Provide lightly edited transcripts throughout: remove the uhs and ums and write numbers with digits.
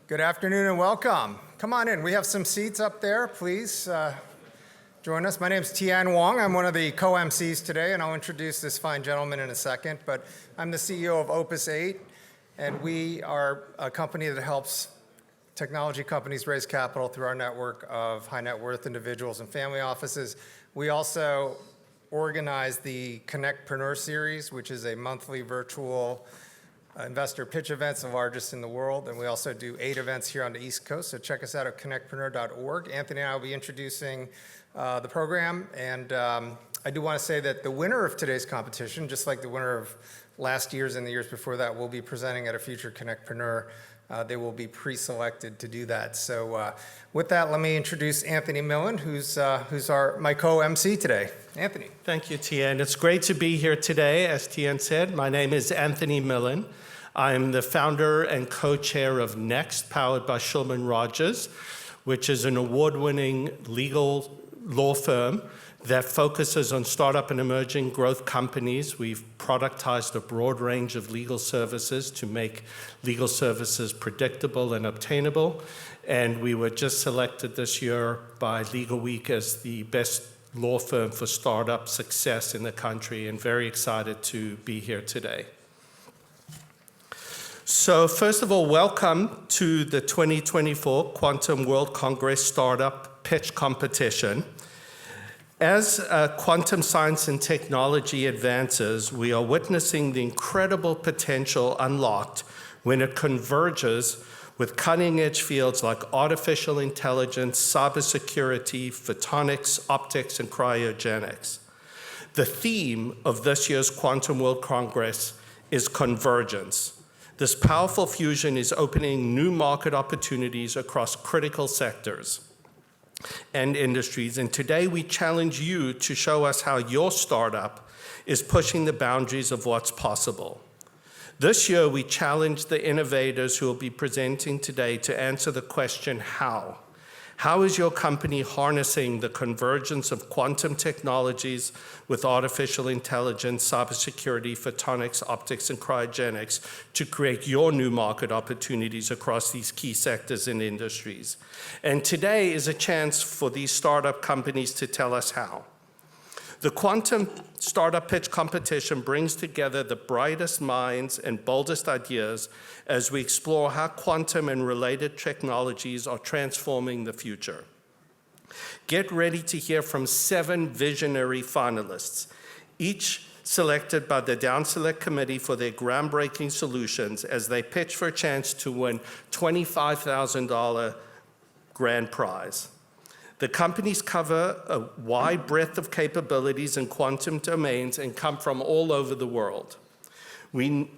Good afternoon and welcome. Come on in. We have some seats up there. Please join us. My name is Tian Wong. I'm one of the co-MCs today, and I'll introduce this fine gentleman in a second. But I'm the CEO of Opus 8, and we are a company that helps technology companies raise capital through our network of high net worth individuals and family offices. We also organize the Connectpreneur series, which is a monthly virtual investor pitch events, the largest in the world, and we also do 8 events here on the East Coast, so check us out at connectpreneur.org. Anthony and I will be introducing the program, and I do want to say that the winner of today's competition, just like the winner of last year's and the years before that, will be presenting at a future Connectpreneur. They will be pre-selected to do that. So with that, let me introduce Anthony Millen, who's my co-MC today. Anthony. Thank you, Tian. It's great to be here today. As Tian said, my name is Anthony Millen. I'm the founder and co-chair of Next, powered by Shulman Rogers, which is an award-winning legal law firm that focuses on startup and emerging growth companies. We've productized a broad range of legal services to make legal services predictable and obtainable. And we were just selected this year by Legal Week as the best law firm for startup success in the country, and very excited to be here today. So first of all, welcome to the 2024 Quantum World Congress Startup Pitch Competition. As quantum science and technology advances, we are witnessing the incredible potential unlocked when it converges with cutting-edge fields like artificial intelligence, cybersecurity, photonics, optics, and cryogenics. The theme of this year's Quantum World Congress is convergence. This powerful fusion is opening new market opportunities across critical sectors and industries. And today we challenge you to show us how your startup is pushing the boundaries of what's possible. This year we challenge the innovators who will be presenting today to answer the question, how? How is your company harnessing the convergence of quantum technologies with artificial intelligence, cybersecurity, photonics, optics, and cryogenics to create your new market opportunities across these key sectors and industries? And today is a chance for these startup companies to tell us how. The Quantum Startup Pitch Competition brings together the brightest minds and boldest ideas as we explore how quantum and related technologies are transforming the future. Get ready to hear from 7 visionary finalists, each selected by the Down Select Committee for their groundbreaking solutions as they pitch for a chance to win $25,000 grand prize. The companies cover a wide breadth of capabilities in quantum domains and come from all over the world. We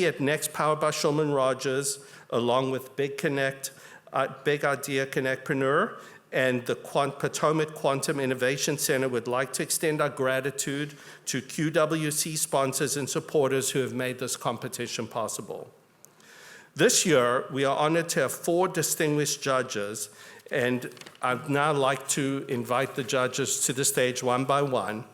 at Next, powered by Shulman Rogers, along with Big Idea Connectpreneur and the Potomac Quantum Innovation Center, would like to extend our gratitude to QWC sponsors and supporters who have made this competition possible. This year, we are honored to have 4 distinguished judges, and I'd now like to invite the judges to the stage one by one.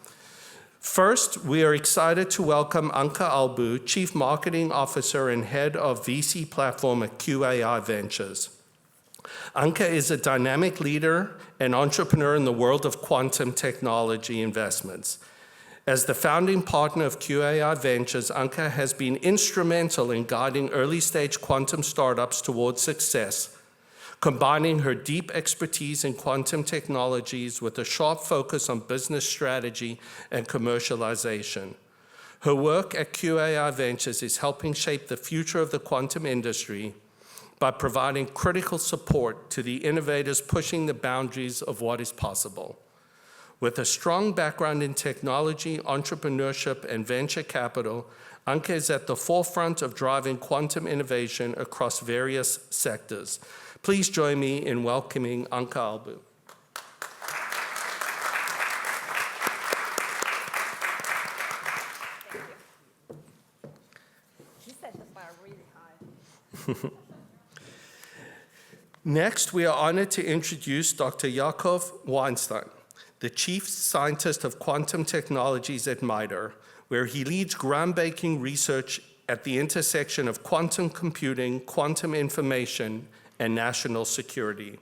First, we are excited to welcome Anka Albu, Chief Marketing Officer and Head of VC Platform at QAI Ventures. Anka is a dynamic leader and entrepreneur in the world of quantum technology investments. As the founding partner of QAI Ventures, Anka has been instrumental in guiding early-stage quantum startups towards success, combining her deep expertise in quantum technologies with a sharp focus on business strategy and commercialization. Her work at QAI Ventures is helping shape the future of the quantum industry by providing critical support to the innovators pushing the boundaries of what is possible. With a strong background in technology, entrepreneurship, and venture capital, Anka is at the forefront of driving quantum innovation across various sectors. Please join me in welcoming Anka Albu. She set the bar really high. Next, we are honored to introduce Dr. Yakov Weinstein, the Chief Scientist of Quantum Technologies at MITRE, where he leads groundbreaking research at the intersection of quantum computing, quantum information, and national security.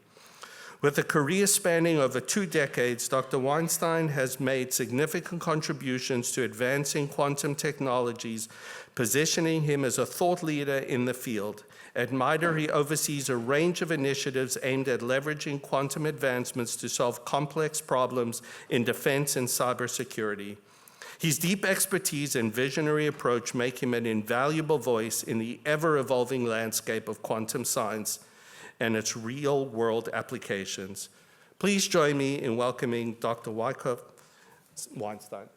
With a career spanning over 2 decades, Dr. Weinstein has made significant contributions to advancing quantum technologies, positioning him as a thought leader in the field. At MITRE, he oversees a range of initiatives aimed at leveraging quantum advancements to solve complex problems in defense and cybersecurity. His deep expertise and visionary approach make him an invaluable voice in the ever-evolving landscape of quantum science and its real-world applications. Please join me in welcoming Dr. Wyckoff Weinstein.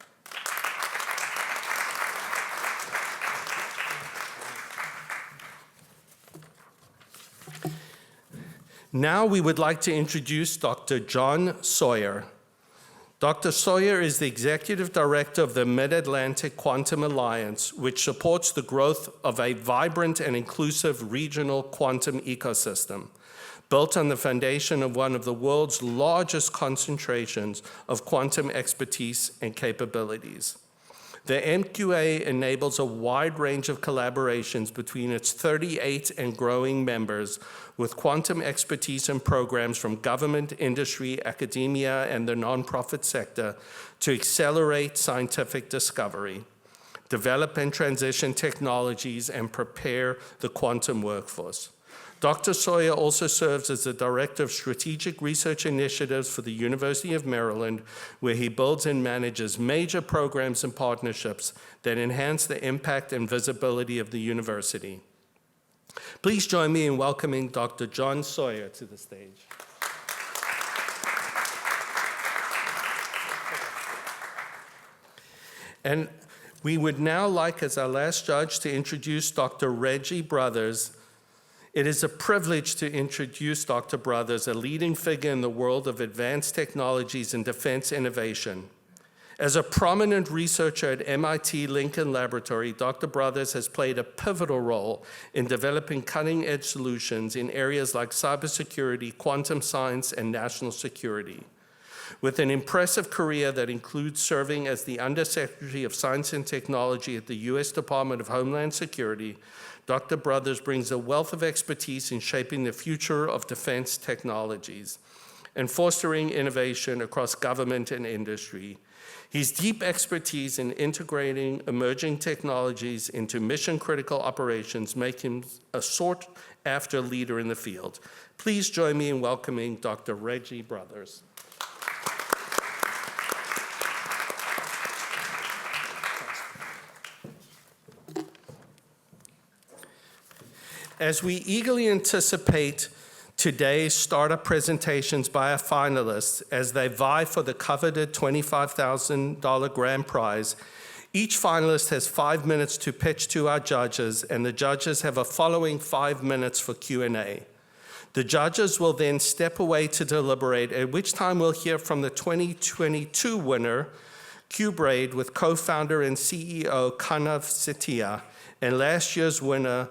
Now we would like to introduce Dr. John Sawyer. Dr. Sawyer is the Executive Director of the Mid-Atlantic Quantum Alliance, which supports the growth of a vibrant and inclusive regional quantum ecosystem, built on the foundation of one of the world's largest concentrations of quantum expertise and capabilities. The MQA enables a wide range of collaborations between its 38 and growing members, with quantum expertise and programs from government, industry, academia, and the nonprofit sector to accelerate scientific discovery, develop and transition technologies, and prepare the quantum workforce. Dr. Sawyer also serves as the Director of Strategic Research Initiatives for the University of Maryland, where he builds and manages major programs and partnerships that enhance the impact and visibility of the university. Please join me in welcoming Dr. John Sawyer to the stage. And we would now like, as our last judge, to introduce Dr. Reggie Brothers. It is a privilege to introduce Dr. Brothers, a leading figure in the world of advanced technologies and defense innovation. As a prominent researcher at MIT Lincoln Laboratory, Dr. Brothers has played a pivotal role in developing cutting-edge solutions in areas like cybersecurity, quantum science, and national security. With an impressive career that includes serving as the Undersecretary of Science and Technology at the U.S. Department of Homeland Security, Dr. Brothers brings a wealth of expertise in shaping the future of defense technologies and fostering innovation across government and industry. His deep expertise in integrating emerging technologies into mission-critical operations make him a sought-after leader in the field. Please join me in welcoming Dr. Reggie Brothers. As we eagerly anticipate today's startup presentations by our finalists as they vie for the coveted $25,000 grand prize, each finalist has 5 minutes to pitch to our judges, and the judges have a following 5 minutes for Q&A. The judges will then step away to deliberate, at which time we'll hear from the 2022 winner, QBraid, with co-founder and CEO Kanav Setia, and last year's winner,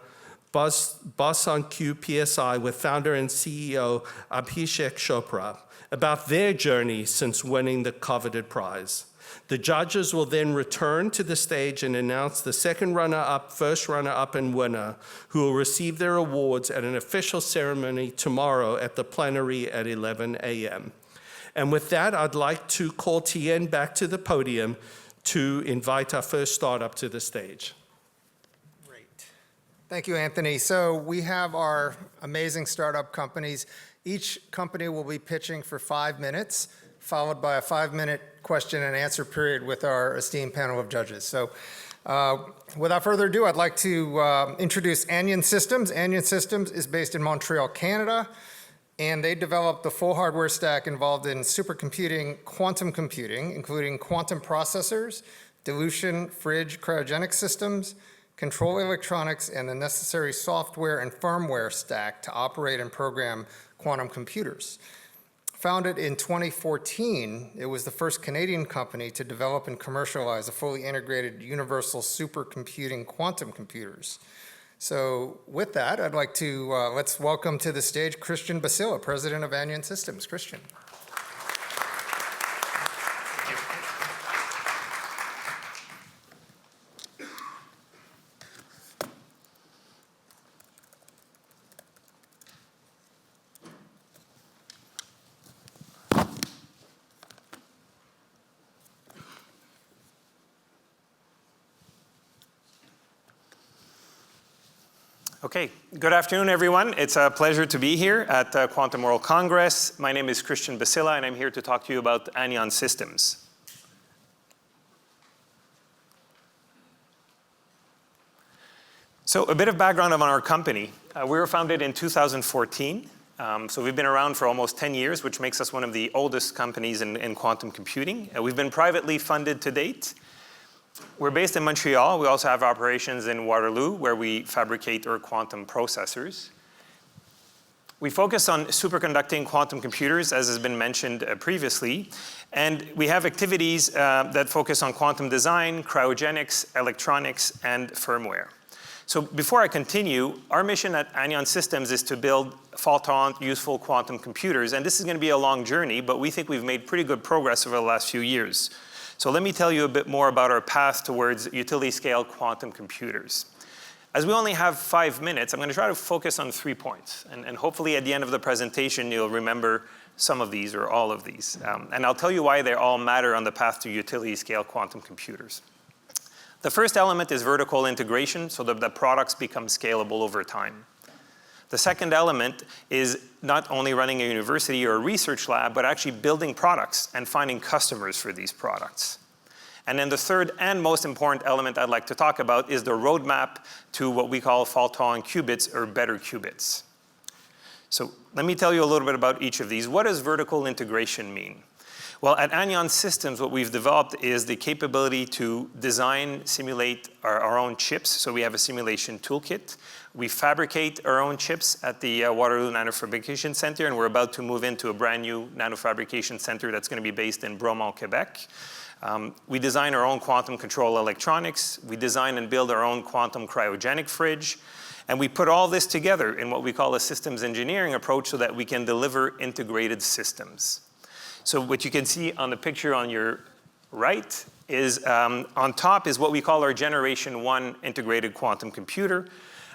Boss on Q PSI, with founder and CEO Abhishek Chopra, about their journey since winning the coveted prize. The judges will then return to the stage and announce the second runner-up, first runner-up, and winner, who will receive their awards at an official ceremony tomorrow at the plenary at 11 a.m. And with that, I'd like to call Tien back to the podium to invite our first startup to the stage. Thank you, Anthony. So we have our amazing startup companies. Each company will be pitching for 5 minutes, followed by a 5-minute question and answer period with our esteemed panel of judges. So without further ado, I'd like to introduce Anion Systems. Anion Systems is based in Montreal, Canada, and they developed the full hardware stack involved in supercomputing, quantum computing, including quantum processors, dilution, fridge, cryogenic systems, control electronics, and the necessary software and firmware stack to operate and program quantum computers. Founded in 2014, it was the first Canadian company to develop and commercialize a fully integrated universal supercomputing quantum computers. So with that, I'd like to, let's welcome to the stage Christian Basila, President of Anion Systems. Christian. Okay, good afternoon, everyone. It's a pleasure to be here at Quantum World Congress. My name is Christian Basila, and I'm here to talk to you about anion systems. So a bit of background on our company. We were founded in 2014. So we've been around for almost 10 years, which makes us one of the oldest companies in quantum computing. We've been privately funded to date. We're based in Montreal. We also have operations in Waterloo, where we fabricate our quantum processors. We focus on superconducting quantum computers, as has been mentioned previously. And we have activities that focus on quantum design, cryogenics, electronics, and firmware. So before I continue, our mission at Anion Systems is to build fault-tolerant, useful quantum computers. And this is going to be a long journey, but we think we've made pretty good progress over the last few years. So let me tell you a bit more about our path towards utility-scale quantum computers. As we only have 5 minutes, I'm going to try to focus on 3 points. And hopefully at the end of the presentation, you'll remember some of these or all of these. And I'll tell you why they all matter on the path to utility-scale quantum computers. The first element is vertical integration, so that the products become scalable over time. The second element is not only running a university or a research lab, but actually building products and finding customers for these products. And then the third and most important element I'd like to talk about is the roadmap to what we call fault-tolerant qubits or better qubits. So let me tell you a little bit about each of these. What does vertical integration mean? Well, at Anion Systems, what we've developed is the capability to design, simulate our own chips. So we have a simulation toolkit. We fabricate our own chips at the Waterloo Nanofabrication Center, and we're about to move into a brand new nanofabrication center that's going to be based in Bromont, Quebec. We design our own quantum control electronics. We design and build our own quantum cryogenic fridge. And we put all this together in what we call a systems engineering approach so that we can deliver integrated systems. So what you can see on the picture on your right is on top is what we call our Generation 1 integrated quantum computer.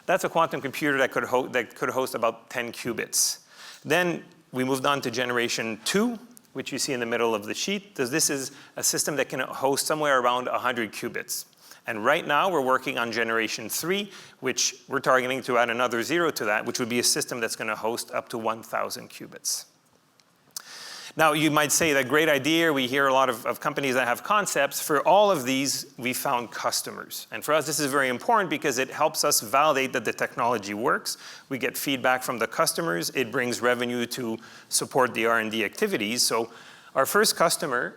That's a quantum computer that could host about 10 qubits. Then we moved on to Generation 2, which you see in the middle of the sheet. This is a system that can host somewhere around 100 qubits. And right now we're working on Generation 3, which we're targeting to add another 0 to that, which would be a system that's going to host up to 1,000 qubits. Now, you might say that great idea. We hear a lot of companies that have concepts. For all of these, we found customers. And for us, this is very important because it helps us validate that the technology works. We get feedback from the customers. It brings revenue to support the R&D activities. So our first customer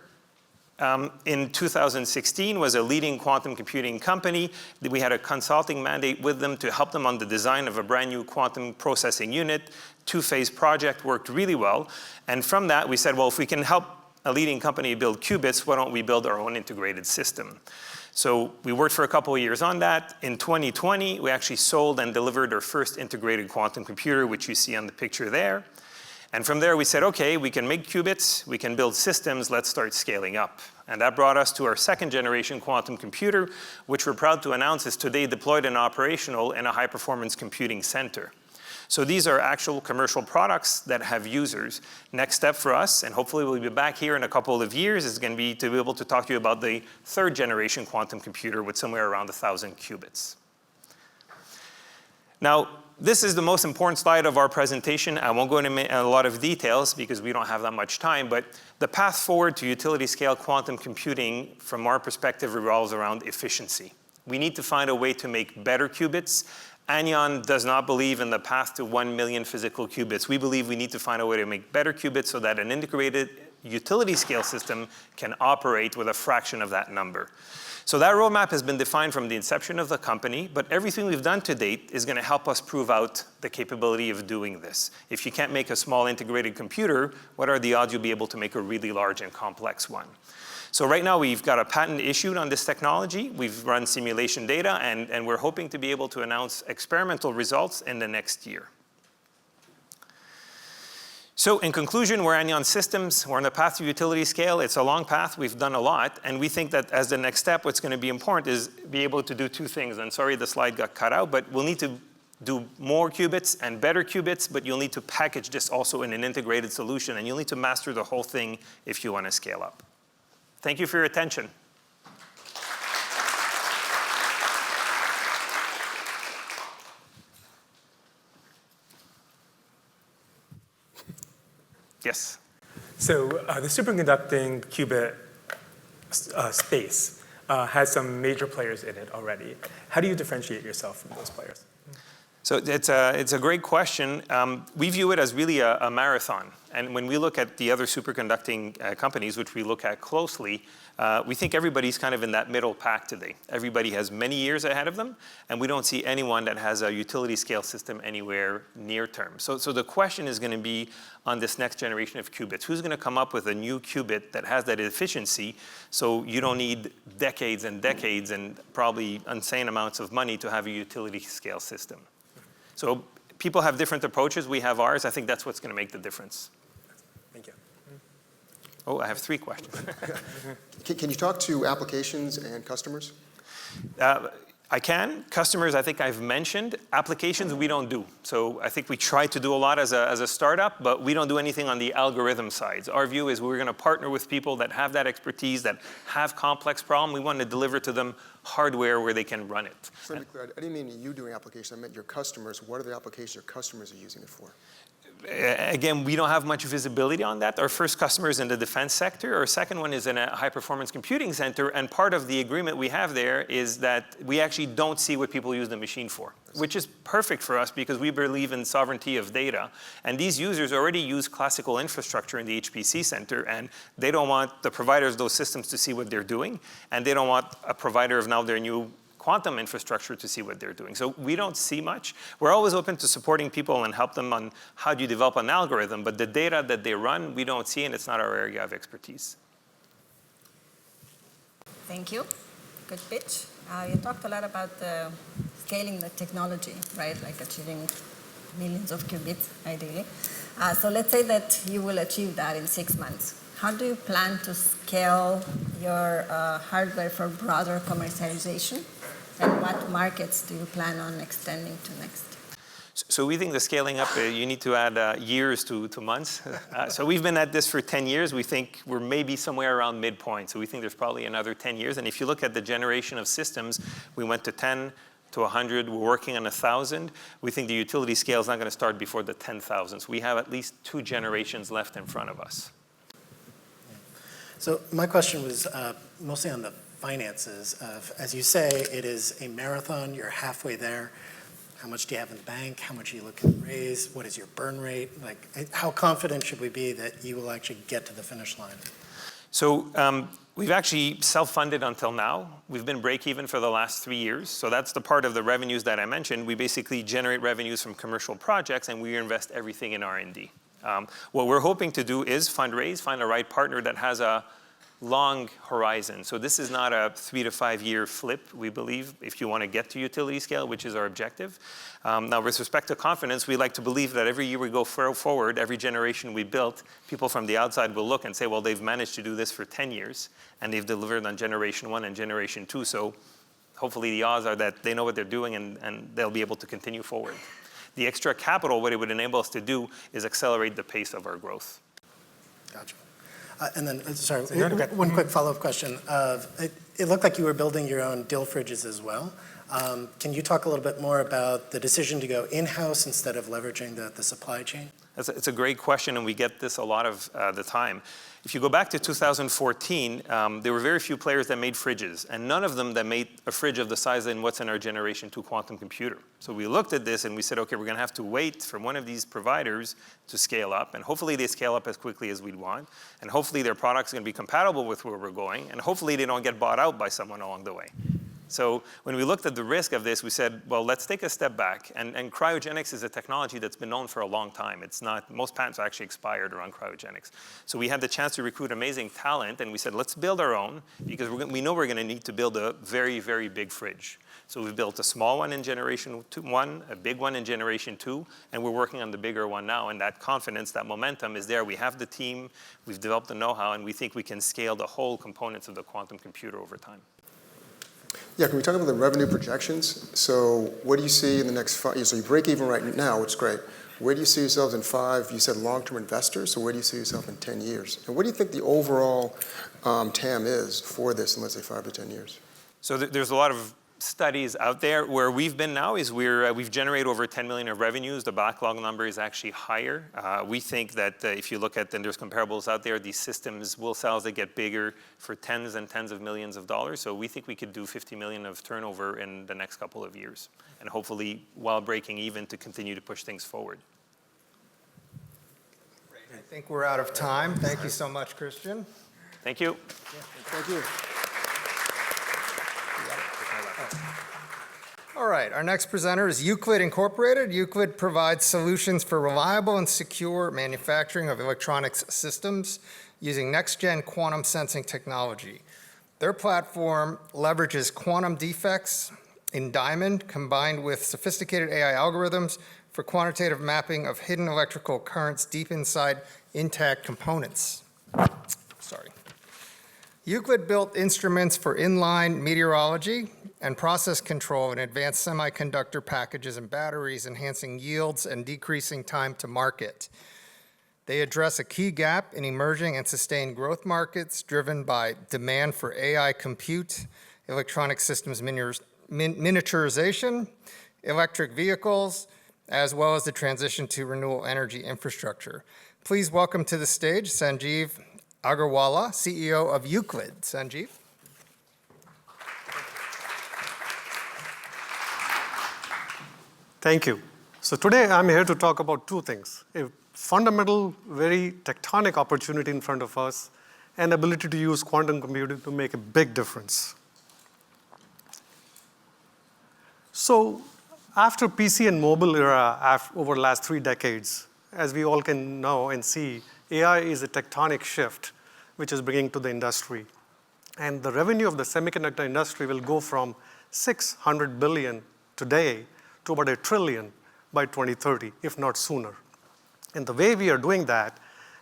in 2016 was a leading quantum computing company. We had a consulting mandate with them to help them on the design of a brand new quantum processing unit. Two-phase project, worked really well. And from that, we said, well, if we can help a leading company build qubits, why don't we build our own integrated system? So we worked for a couple of years on that. In 2020, we actually sold and delivered our first integrated quantum computer, which you see on the picture there. And from there, we said, okay, we can make qubits, we can build systems, let's start scaling up. And that brought us to our second generation quantum computer, which we're proud to announce is today deployed and operational in a high-performance computing center. So these are actual commercial products that have users. Next step for us, and hopefully we'll be back here in a couple of years, is going to be able to talk to you about the third generation quantum computer with somewhere around 1,000 qubits. Now, this is the most important slide of our presentation. I won't go into a lot of details because we don't have that much time, but the path forward to utility scale quantum computing from our perspective revolves around efficiency. We need to find a way to make better qubits. Anion does not believe in the path to 1 million physical qubits. We believe we need to find a way to make better qubits so that an integrated utility scale system can operate with a fraction of that number. So that roadmap has been defined from the inception of the company, but everything we've done to date is going to help us prove out the capability of doing this. If you can't make a small integrated computer, what are the odds you'll be able to make a really large and complex one? So right now we've got a patent issued on this technology. We've run simulation data, and we're hoping to be able to announce experimental results in the next year. So in conclusion, we're Anion Systems. We're on the path to utility scale. It's a long path. We've done a lot. And we think that as the next step, what's going to be important is be able to do two things. And sorry, the slide got cut out, but we'll need to do more qubits and better qubits, but you'll need to package this also in an integrated solution. And you'll need to master the whole thing if you want to scale up. Thank you for your attention. Yes. So the superconducting qubit space has some major players in it already. How do you differentiate yourself from those players? So it's a great question. We view it as really a marathon. And when we look at the other superconducting companies, which we look at closely, we think everybody's kind of in that middle pack today. Everybody has many years ahead of them, and we don't see anyone that has a utility scale system anywhere near term. So the question is going to be on this next generation of qubits. Who's going to come up with a new qubit that has that efficiency so you don't need decades and decades and probably insane amounts of money to have a utility scale system? So people have different approaches. We have ours. I think that's what's going to make the difference. Thank you. Oh, I have 3 questions. Can you talk to applications and customers? I can. Customers, I think I've mentioned. Applications, we don't do. So I think we try to do a lot as a startup, but we don't do anything on the algorithm sides. Our view is we're going to partner with people that have that expertise, that have complex problems. We want to deliver to them hardware where they can run it. So to be clear, I didn't mean you doing applications. I meant your customers. What are the applications your customers are using it for? Again, we don't have much visibility on that. Our first customer is in the defense sector. Our second one is in a high-performance computing center. And part of the agreement we have there is that we actually don't see what people use the machine for, which is perfect for us because we believe in sovereignty of data. And these users already use classical infrastructure in the HPC center, and they don't want the providers of those systems to see what they're doing. And they don't want a provider of now their new quantum infrastructure to see what they're doing. So we don't see much. We're always open to supporting people and help them on how do you develop an algorithm, but the data that they run, we don't see, and it's not our area of expertise. Thank you. Good pitch. You talked a lot about scaling the technology, right? Like achieving millions of qubits, ideally. So let's say that you will achieve that in 6 months. How do you plan to scale your hardware for broader commercialization? And what markets do you plan on extending to next? So we think the scaling up, you need to add years to months. So we've been at this for 10 years. We think we're maybe somewhere around midpoint. So we think there's probably another 10 years. And if you look at the generation of systems, we went to 10 to 100. We're working on 1,000. We think the utility scale is not going to start before the 10,000. So we have at least 2 generations left in front of us. So my question was mostly on the finances of, as you say, it is a marathon, you're halfway there. How much do you have in the bank? How much are you looking to raise? What is your burn rate? Like, how confident should we be that you will actually get to the finish line? So we've actually self-funded until now. We've been break-even for the last 3 years. So that's the part of the revenues that I mentioned. We basically generate revenues from commercial projects, and we invest everything in R&D. What we're hoping to do is fundraise, find a right partner that has a long horizon. So this is not a 3 to 5 year flip, we believe, if you want to get to utility scale, which is our objective. Now, with respect to confidence, we like to believe that every year we go forward, every generation we built, people from the outside will look and say, well, they've managed to do this for 10 years, and they've delivered on generation 1 and generation 2. So hopefully the odds are that they know what they're doing and they'll be able to continue forward. The extra capital, what it would enable us to do is accelerate the pace of our growth. Gotcha. And then, sorry, one quick follow-up question. It looked like you were building your own dill fridges as well. Can you talk a little bit more about the decision to go in-house instead of leveraging the supply chain? It's a great question, and we get this a lot of the time. If you go back to 2014, there were very few players that made fridges, and none of them that made a fridge of the size in what's in our generation 2 quantum computer. So we looked at this and we said, okay, we're going to have to wait for one of these providers to scale up, and hopefully they scale up as quickly as we'd want, and hopefully their product's going to be compatible with where we're going, and hopefully they don't get bought out by someone along the way. So when we looked at the risk of this, we said, well, let's take a step back. And cryogenics is a technology that's been known for a long time. It's not, most patents are actually expired around cryogenics. So we had the chance to recruit amazing talent, and we said, let's build our own, because we know we're going to need to build a very, very big fridge. So we built a small one in generation 1, a big one in generation 2, and we're working on the bigger one now. And that confidence, that momentum is there. We have the team, we've developed the know-how, and we think we can scale the whole components of the quantum computer over time. Yeah, can we talk about the revenue projections? So what do you see in the next 5 years? So you break even right now, which is great. Where do you see yourselves in 5? You said long-term investors, so where do you see yourself in 10 years? And what do you think the overall TAM is for this in, let's say, 5 to 10 years? So there's a lot of studies out there. Where we've been now is we've generated over 10 million of revenues. The backlog number is actually higher. We think that if you look at, and there's comparables out there, these systems will sell as they get bigger for tens and tens of millions of dollars. So we think we could do 50 million of turnover in the next couple of years. And hopefully, while breaking even, to continue to push things forward. I think we're out of time. Thank you so much, Christian. Thank you. Thank you. All right, our next presenter is Euclid Incorporated. Euclid provides solutions for reliable and secure manufacturing of electronics systems using next-gen quantum sensing technology. Their platform leverages quantum defects in diamond combined with sophisticated AI algorithms for quantitative mapping of hidden electrical currents deep inside intact components. Sorry. Euclid built instruments for inline meteorology and process control in advanced semiconductor packages and batteries, enhancing yields and decreasing time to market. They address a key gap in emerging and sustained growth markets driven by demand for AI compute, electronic systems miniaturization, electric vehicles, as well as the transition to renewable energy infrastructure. Please welcome to the stage Sanjeev Agarwala, CEO of Euclid. Sanjeev. Thank you. So today I'm here to talk about two things: a fundamental, very tectonic opportunity in front of us, and ability to use quantum computing to make a big difference. So after PC and mobile era, over the last 3 decades, as we all can know and see, AI is a tectonic shift which is bringing to the industry. And the revenue of the semiconductor industry will go from 600 billion today to about $1 trillion by 2030, if not sooner. And the way we are doing that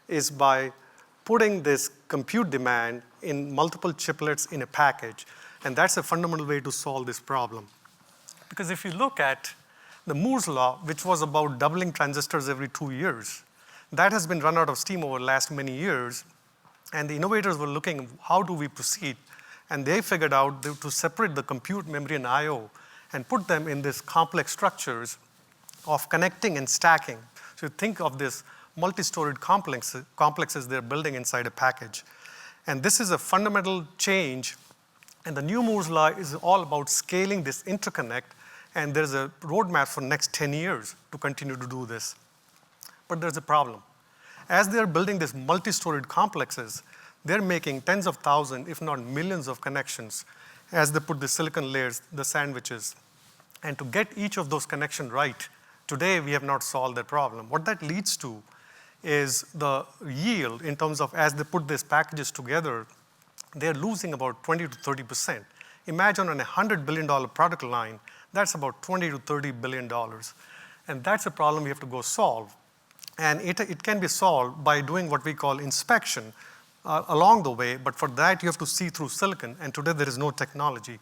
is by putting this compute demand in multiple chiplets in a package. And that's a fundamental way to solve this problem. Because if you look at the Moore's law, which was about doubling transistors every 2 years, that has been run out of steam over the last many years. And the innovators were looking, how do we proceed? And they figured out to separate the compute, memory, and I/O and put them in these complex structures of connecting and stacking. So think of this multi-storied complexes they're building inside a package. And this is a fundamental change. And the new Moore's law is all about scaling this interconnect. And there's a roadmap for the next 10 years to continue to do this. But there's a problem. As they're building these multi-storied complexes, they're making tens of thousands, if not millions of connections as they put the silicon layers, the sandwiches. And to get each of those connections right, today we have not solved that problem. What that leads to is the yield in terms of as they put these packages together, they're losing about 20 to 30%. Imagine on a $100 billion product line, that's about $20 to $30 billion. And that's a problem we have to go solve. And it can be solved by doing what we call inspection along the way, but for that you have to see through silicon, and today there is no technology.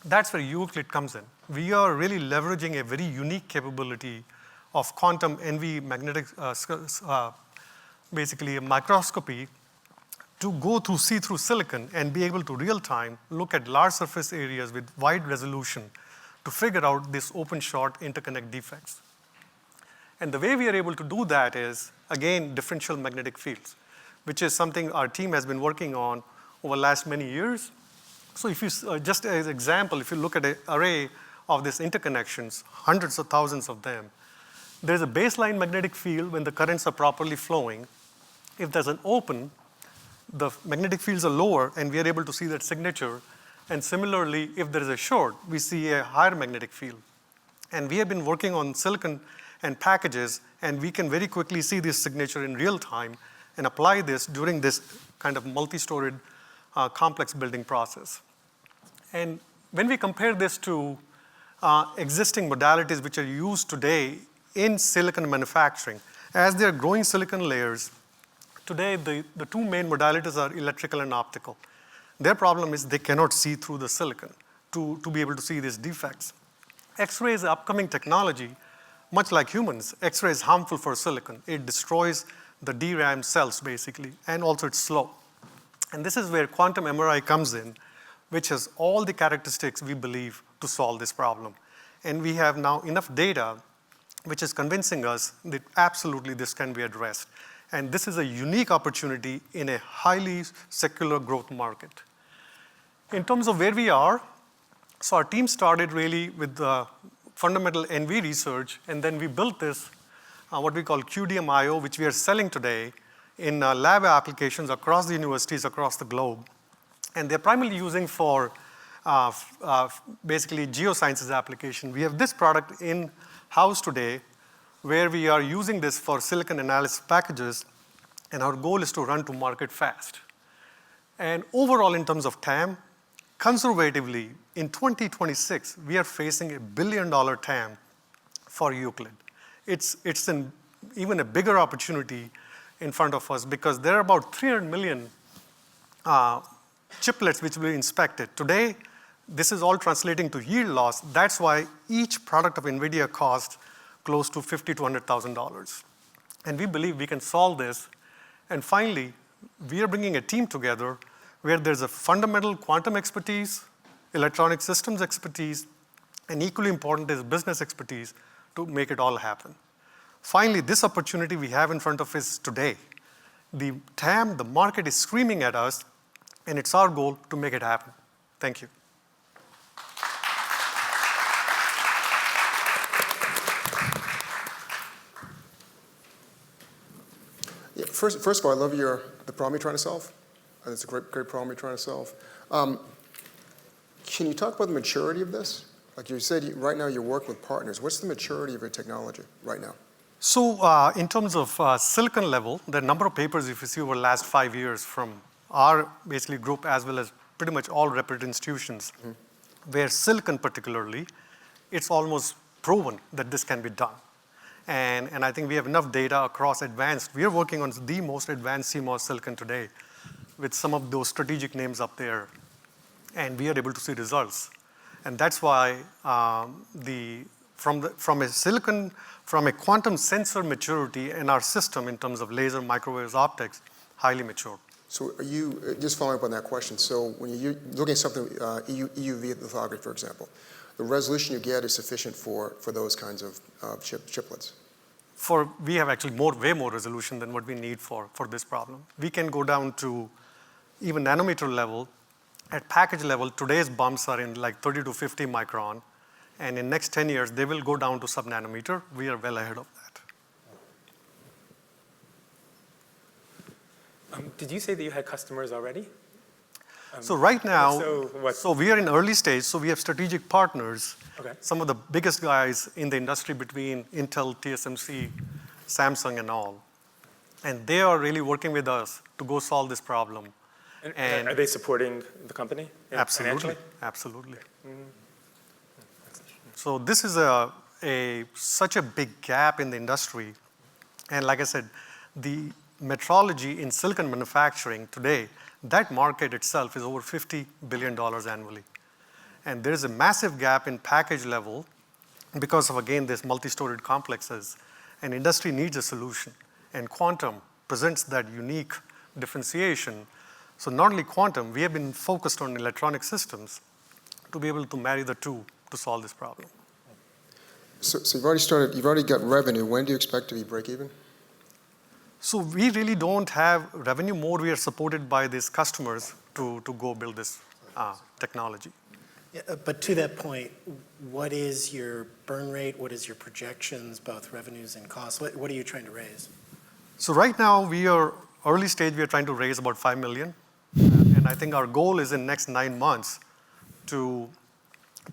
That's where Euclid comes in. We are really leveraging a very unique capability of quantum NV magnetic, basically a microscopy, to go through see-through silicon and be able to real-time look at large surface areas with wide resolution to figure out this open short interconnect defects. And the way we are able to do that is, again, differential magnetic fields, which is something our team has been working on over the last many years. So if you, just as an example, if you look at an array of these interconnections, hundreds of thousands of them, there's a baseline magnetic field when the currents are properly flowing. If there's an open, the magnetic fields are lower, and we are able to see that signature. And similarly, if there is a short, we see a higher magnetic field. And we have been working on silicon and packages, and we can very quickly see this signature in real time and apply this during this kind of multi-storied complex building process. And when we compare this to existing modalities which are used today in silicon manufacturing, as they're growing silicon layers, today the two main modalities are electrical and optical. Their problem is they cannot see through the silicon to be able to see these defects. X-ray is an upcoming technology. Much like humans, X-ray is harmful for silicon. It destroys the DRAM cells, basically, and also it's slow. And this is where quantum MRI comes in, which has all the characteristics we believe to solve this problem. And we have now enough data which is convincing us that absolutely this can be addressed. And this is a unique opportunity in a highly secular growth market. In terms of where we are, so our team started really with the fundamental NV research, and then we built this, what we call QDM-IO, which we are selling today in lab applications across the universities across the globe. And they're primarily using for basically geosciences application. We have this product in-house today where we are using this for silicon analysis packages, and our goal is to run to market fast. And overall, in terms of TAM, conservatively, in 2026, we are facing $1 billion TAM for Euclid. It's even a bigger opportunity in front of us because there are about 300 million chiplets which will be inspected. Today, this is all translating to yield loss. That's why each product of NVIDIA costs close to $50,000 to $100,000. And we believe we can solve this. And finally, we are bringing a team together where there's a fundamental quantum expertise, electronic systems expertise, and equally important is business expertise to make it all happen. Finally, this opportunity we have in front of us today, the TAM, the market is screaming at us, and it's our goal to make it happen. Thank you. Yeah, first of all, I love the problem you're trying to solve. It's a great problem you're trying to solve. Can you talk about the maturity of this? Like you said, right now you're working with partners. What's the maturity of your technology right now? So in terms of silicon level, the number of papers, if you see over the last 5 years from our basically group as well as pretty much all reputed institutions, where silicon particularly, it's almost proven that this can be done. And I think we have enough data across advanced. We are working on the most advanced CMOS silicon today with some of those strategic names up there. And we are able to see results. And that's why from a quantum sensor maturity in our system in terms of laser, microwaves, optics, highly mature. So are you, just following up on that question, so when you're looking at something, EUV lithography, for example, the resolution you get is sufficient for those kinds of chiplets? We have actually way more resolution than what we need for this problem. We can go down to even nanometer level. At package level, today's bumps are in like 30 to 50 micron, and in next 10 years, they will go down to sub-nanometer. We are well ahead of that. Did you say that you had customers already? So right now, so we are in early stage, so we have strategic partners. Okay. Some of the biggest guys in the industry between Intel, TSMC, Samsung, and all. And they are really working with us to go solve this problem. And are they supporting the company Absolutely, financially? absolutely. So this is such a big gap in the industry. And like I said, the metrology in silicon manufacturing today, that market itself is over $50 billion annually. And there's a massive gap in package level because of, again, this multi-storied complexes. And industry needs a solution. And quantum presents that unique differentiation. So not only quantum, we have been focused on electronic systems to be able to marry the two to solve this problem. So you've already got revenue. When do you expect to be break even? So we really don't have revenue. More we are supported by these customers to go build this technology. Yeah, but to that point, what is your burn rate? What is your projections, both revenues and costs? What are you trying to raise? So right now, we are early stage. We are trying to raise about $5 million. And I think our goal is in next 9 months to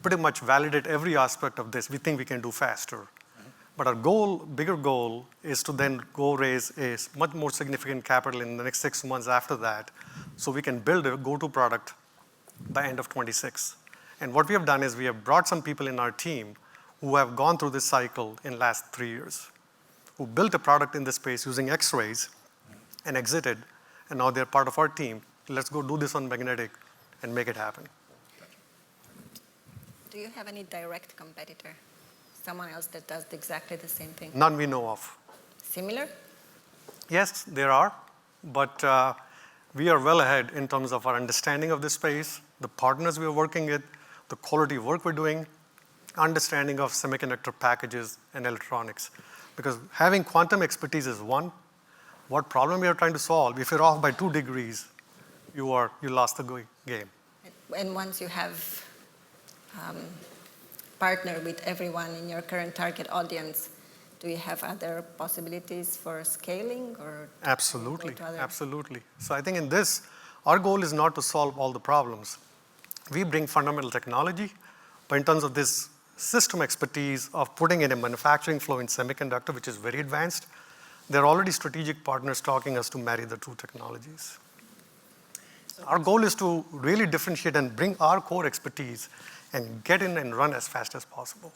pretty much validate every aspect of this. We think we can do faster. But our bigger goal, is to then go raise a much more significant capital in the next 6 months after that, so we can build a go-to product by end of 26. And what we have done is we have brought some people in our team who have gone through this cycle in last 3 years, who built a product in this space using X-rays and exited, and now they're part of our team. Let's go do this on magnetic and make it happen. Do you have any direct competitor? Someone else that does exactly the same thing? None we know of. Similar? Yes, there are, but We are well ahead in terms of our understanding of this space, the partners we are working with, the quality of work we're doing, understanding of semiconductor packages and electronics. Because having quantum expertise is one. What problem we are trying to solve, if you're off by 2 degrees, you lost the game. And once you have partnered with everyone in your current target audience, do you have other possibilities for scaling or? Absolutely, absolutely. So I think in this, our goal is not to solve all the problems. We bring fundamental technology, but in terms of this system expertise of putting in a manufacturing flow in semiconductor, which is very advanced, there are already strategic partners talking us to marry the two technologies. Our goal is to really differentiate and bring our core expertise and get in and run as fast as possible.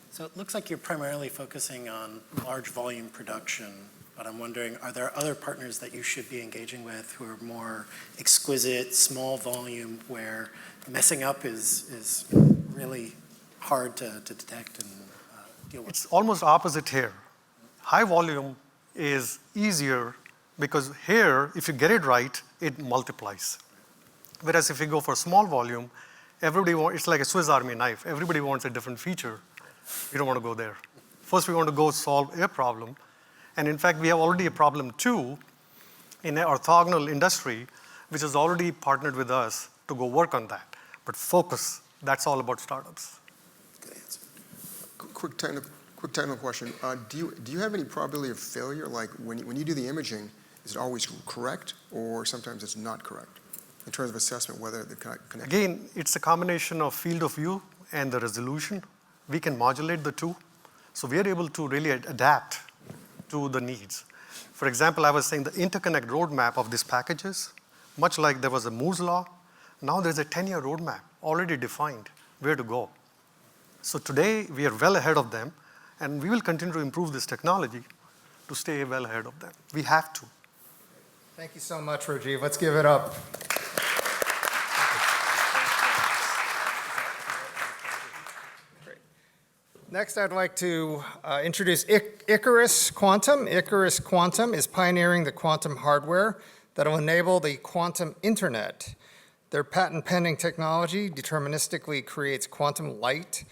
So it looks like you're primarily focusing on large volume production, but I'm wondering, are there other partners that you should be engaging with who are more exquisite, small volume, where messing up is really hard to detect and deal with? It's almost opposite here. High volume is easier because here, if you get it right, it multiplies. Whereas if you go for small volume, it's like a Swiss Army knife. Everybody wants a different feature. We don't want to go there. First, we want to go solve a problem. And in fact, we have already a problem too in our orthogonal industry, which has already partnered with us to go work on that. But focus, that's all about startups. Good answer. Quick technical question. Do you have any probability of failure? Like when you do the imaging, is it always correct or sometimes it's not correct in terms of assessment whether the connection? Again, it's a combination of field of view and the resolution. We can modulate the two. So we are able to really adapt to the needs. For example, I was saying the interconnect roadmap of these packages, much like there was a Moore's law, now there's a 10-year roadmap already defined where to go. So today, we are well ahead of them, and we will continue to improve this technology to stay well ahead of them. We have to. Thank you so much, Rajiv. Let's give it up. Great. Next, I'd like to introduce Icarus Quantum. Icarus Quantum is pioneering the quantum hardware that will enable the quantum internet. Their patent-pending technology deterministically creates quantum light,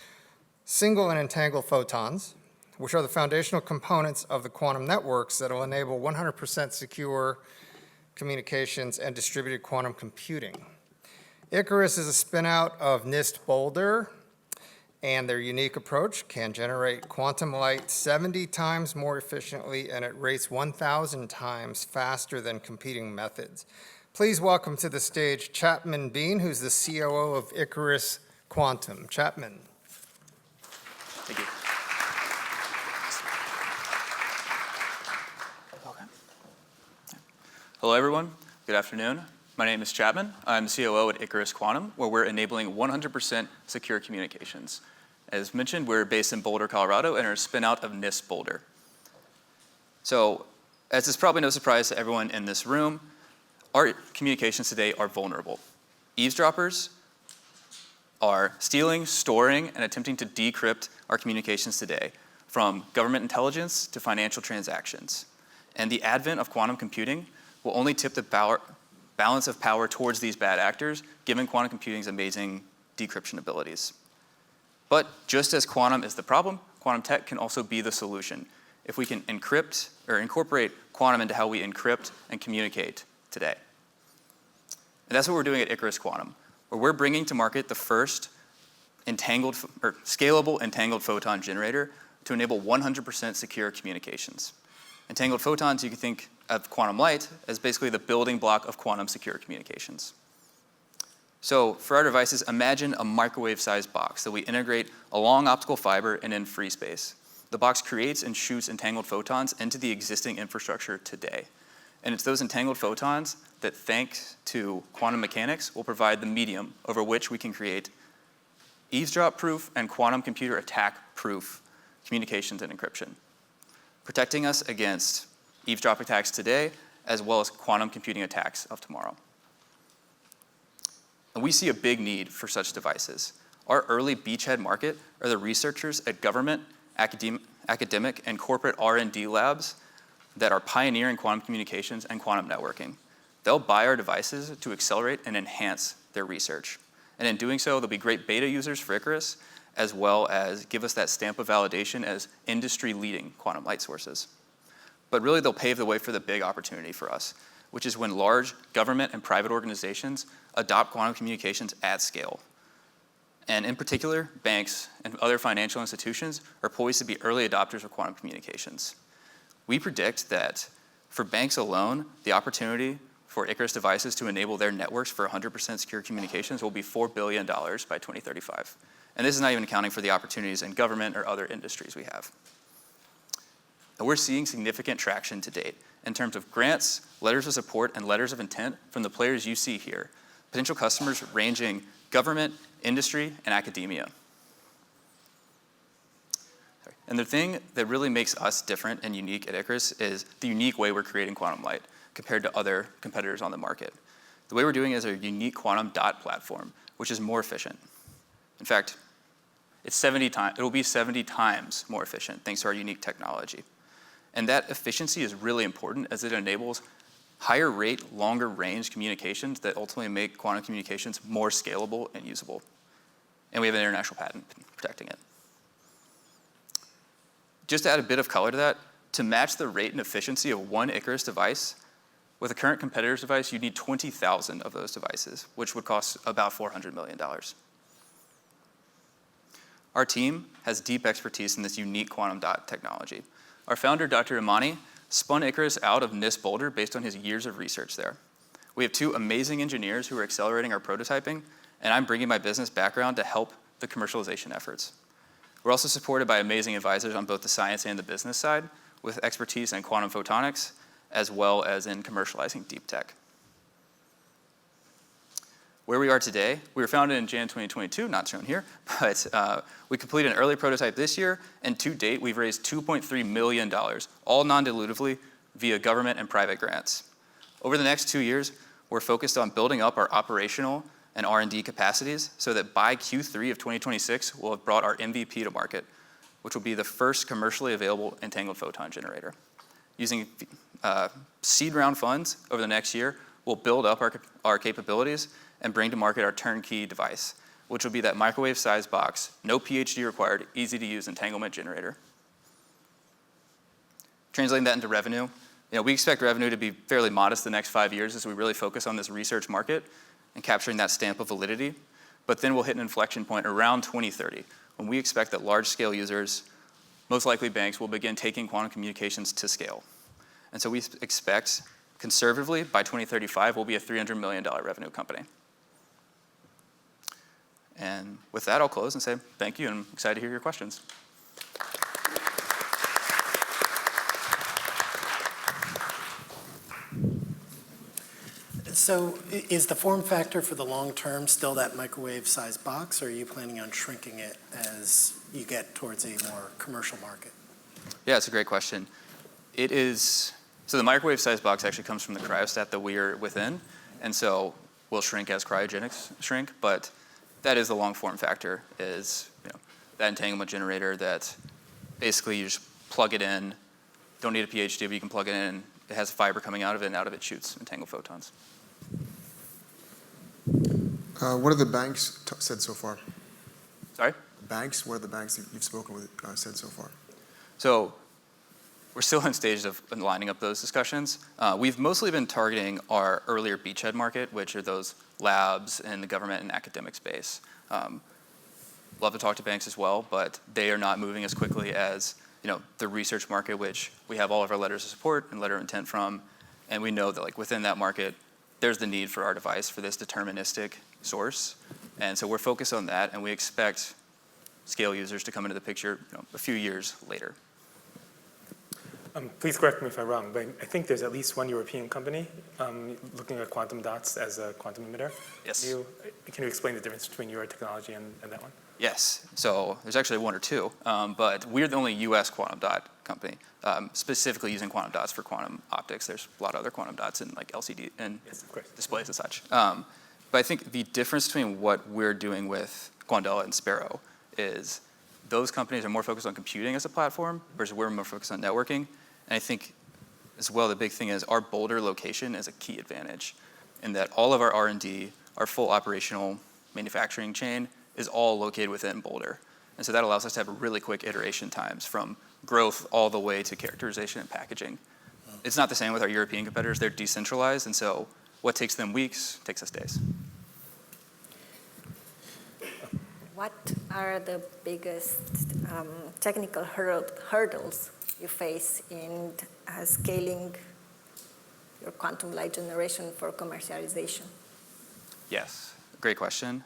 single and entangled photons, which are the foundational components of the quantum networks that will enable 100% secure communications and distributed quantum computing. Icarus is a spin-out of NIST Boulder, and their unique approach can generate quantum light 70 times more efficiently and at rates 1,000 times faster than competing methods. Please welcome to the stage Chapman Bean, who's the COO of Icarus Quantum. Chapman. Thank you. Okay. Hello, everyone. Good afternoon. My name is Chapman. I'm the COO at Icarus Quantum, where we're enabling 100% secure communications. As mentioned, we're based in Boulder, Colorado, and are a spin-out of NIST Boulder. So, as is probably no surprise to everyone in this room, our communications today are vulnerable. Eavesdroppers are stealing, storing, and attempting to decrypt our communications today, from government intelligence to financial transactions. And the advent of quantum computing will only tip the balance of power towards these bad actors, given quantum computing's amazing decryption abilities. But just as quantum is the problem, quantum tech can also be the solution if we can encrypt or incorporate quantum into how we encrypt and communicate today. And that's what we're doing at Icarus Quantum, where we're bringing to market the first scalable entangled photon generator to enable 100% secure communications. Entangled photons, you can think of quantum light as basically the building block of quantum secure communications. So for our devices, imagine a microwave-sized box that we integrate along optical fiber and in free space. The box creates and shoots entangled photons into the existing infrastructure today. And it's those entangled photons that, thanks to quantum mechanics, will provide the medium over which we can create eavesdrop-proof and quantum computer attack-proof communications and encryption, protecting us against eavesdrop attacks today, as well as quantum computing attacks of tomorrow. And we see a big need for such devices. Our early beachhead market are the researchers at government, academic, and corporate R&D labs that are pioneering quantum communications and quantum networking. they'll buy our devices to accelerate and enhance their research. And in doing so, they'll be great beta users for Icarus, as well as give us that stamp of validation as industry-leading quantum light sources. But really, they'll pave the way for the big opportunity for us, which is when large government and private organizations adopt quantum communications at scale. And in particular, banks and other financial institutions are poised to be early adopters of quantum communications. We predict that for banks alone, the opportunity for Icarus devices to enable their networks for 100% secure communications will be $4 billion by 2035. And this is not even accounting for the opportunities in government or other industries we have. And we're seeing significant traction to date in terms of grants, letters of support, and letters of intent from the players you see here, potential customers ranging government, industry, and academia. And the thing that really makes us different and unique at Icarus is the unique way we're creating quantum light compared to other competitors on the market. The way we're doing it is a unique quantum dot platform, which is more efficient. In fact, it will be 70 times more efficient thanks to our unique technology. And that efficiency is really important as it enables higher rate, longer range communications that ultimately make quantum communications more scalable and usable. And we have an international patent protecting it. Just to add a bit of color to that, to match the rate and efficiency of one Icarus device, with a current competitor's device, you'd need 20,000 of those devices, which would cost about $400 million. Our team has deep expertise in this unique quantum dot technology. Our founder, Dr. Imani, spun Icarus out of NIST Boulder based on his years of research there. We have two amazing engineers who are accelerating our prototyping, and I'm bringing my business background to help the commercialization efforts. We're also supported by amazing advisors on both the science and the business side, with expertise in quantum photonics, as well as in commercializing deep tech. Where we are today, we were founded in Jan 2022, not shown here, but we completed an early prototype this year, and to date, we've raised $2.3 million, all non-dilutively via government and private grants. Over the next 2 years, we're focused on building up our operational and R&D capacities so that by Q3 of 2026, we'll have brought our MVP to market, which will be the first commercially available entangled photon generator. Using seed round funds over the next year, we'll build up our capabilities and bring to market our turnkey device, which will be that microwave-sized box, no PhD required, easy-to-use entanglement generator. Translating that into revenue, we expect revenue to be fairly modest the next 5 years as we really focus on this research market and capturing that stamp of validity. But then we'll hit an inflection point around 2030 when we expect that large-scale users, most likely banks, will begin taking quantum communications to scale. And so we expect, conservatively, by 2035, we'll be a $300 million revenue company. And with that, I'll close and say thank you, and I'm excited to hear your questions. So is the form factor for the long term still that microwave-sized box, or are you planning on shrinking it as you get towards a more commercial market? Yeah, it's a great question. It is, so the microwave-sized box actually comes from the cryostat that we are within, and so we'll shrink as cryogenics shrink, but that is the long form factor, is that entanglement generator that basically you just plug it in, don't need a PhD, but you can plug it in, it has fiber coming out of it, and out of it shoots entangled photons. What have the banks said so far? Sorry? Banks, what have the banks that you've spoken with said so far? So we're still in stages of lining up those discussions. We've mostly been targeting our earlier beachhead market, which are those labs in the government and academic space. Love to talk to banks as well, but they are not moving as quickly as the research market, which we have all of our letters of support and letter of intent from, and we know that within that market, there's the need for our device for this deterministic source. And so we're focused on that, and we expect scale users to come into the picture a few years later. Please correct me if I'm wrong, but I think there's at least one European company looking at quantum dots as a quantum emitter. Yes. Can you explain the difference between your technology and that one? Yes. So there's actually one or two, but we're the only US quantum dot company, specifically using quantum dots for quantum optics. There's a lot of other quantum dots in LCD and displays and such. But I think the difference between what we're doing with Quandela and Sparrow is those companies are more focused on computing as a platform, versus we're more focused on networking. And I think as well, the big thing is our Boulder location is a key advantage in that all of our R&D, our full operational manufacturing chain is all located within Boulder. And so that allows us to have really quick iteration times from growth all the way to characterization and packaging. It's not the same with our European competitors. They're decentralized, and so what takes them weeks takes us days. What are the biggest technical hurdles you face in scaling your quantum light generation for commercialization? Yes, great question.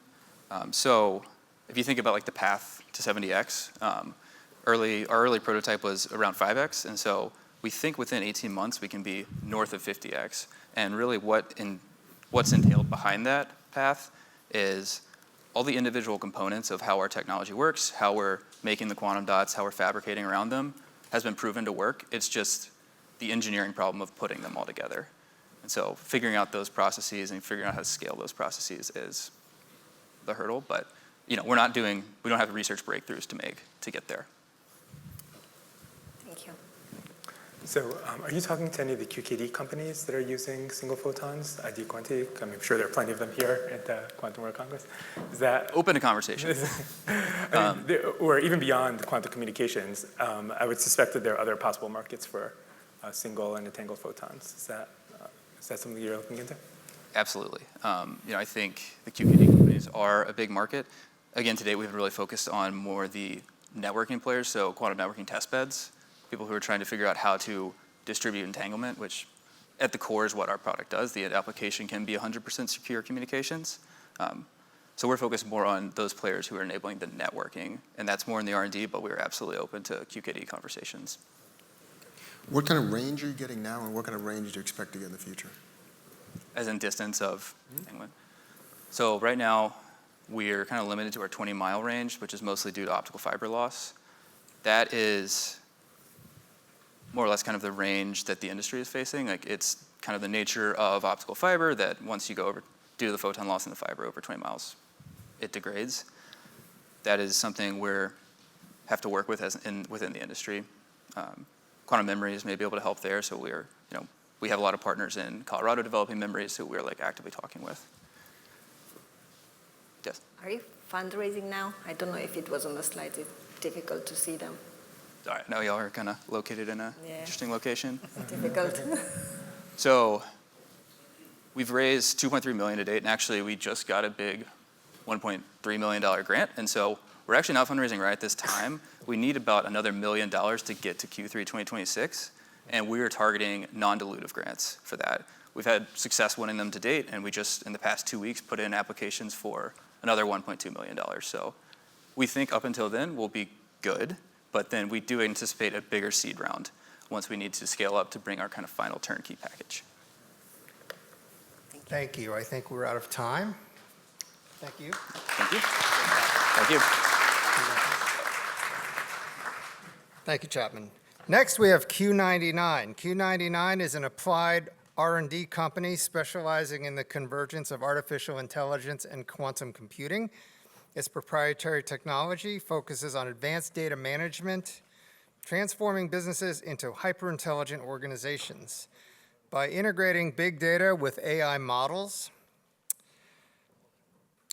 So if you think about like the path to 70x, our early prototype was around 5x, and so we think within 18 months we can be north of 50x. And really what's entailed behind that path is all the individual components of how our technology works, how we're making the quantum dots, how we're fabricating around them, has been proven to work. It's just the engineering problem of putting them all together. And so figuring out those processes and figuring out how to scale those processes is the hurdle. But we don't have research breakthroughs to make to get there. Thank you. So are you talking to any of the QKD companies that are using single photons, ID Quantique? I'm sure there are plenty of them here at the Quantum World Congress. Is that Open to conversation. or even beyond quantum communications, I would suspect that there are other possible markets for single and entangled photons. Is that something you're looking into? Absolutely. I think the QKD companies are a big market. Again, today we've really focused on more the networking players, so quantum networking test beds, people who are trying to figure out how to distribute entanglement, which at the core is what our product does. The application can be 100% secure communications. So we're focused more on those players who are enabling the networking, and that's more in the R&D, but we're absolutely open to QKD conversations. What kind of range are you getting now, and what kind of range do you expect to get in the future? As in distance of entanglement. So right now, we're kind of limited to our 20-mile range, which is mostly due to optical fiber loss. That is more or less kind of the range that the industry is facing. Like it's kind of the nature of optical fiber that once you go over, due to the photon loss in the fiber over 20 miles, it degrades. That is something we have to work with within the industry. Quantum memories may be able to help there, so we have a lot of partners in Colorado developing memories who we're actively talking with. Yes? Are you fundraising now? I don't know if it was on the slides. It's difficult to see them. Sorry, I know y'all are kind of located in an interesting location. Difficult. So we've raised $2.3 million to date, and actually we just got a big $1.3 million grant, and so we're actually not fundraising right at this time. We need about another $1 million to get to Q3 2026, and we are targeting non-dilutive grants for that. We've had success winning them to date, and we just, in the past 2 weeks, put in applications for another $1.2 million. So we think up until then we'll be good, but then we do anticipate a bigger seed round once we need to scale up to bring our kind of final turnkey package. Thank you. I think we're out of time. Thank you. Thank you. Thank you. Thank you, Chapman. Next, we have Q99. Q99 is an applied R&D company specializing in the convergence of artificial intelligence and quantum computing. Its proprietary technology focuses on advanced data management, transforming businesses into hyper-intelligent organizations. By integrating big data with AI models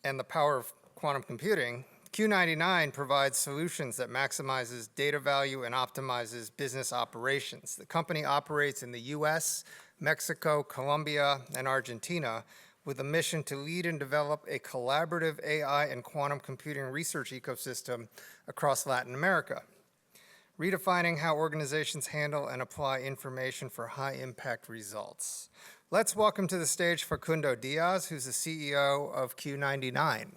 and the power of quantum computing, Q99 provides solutions that maximizes data value and optimizes business operations. The company operates in the US, Mexico, Colombia, and Argentina with a mission to lead and develop a collaborative AI and quantum computing research ecosystem across Latin America, redefining how organizations handle and apply information for high-impact results. Let's welcome to the stage Facundo Diaz, who's the CEO of Q99.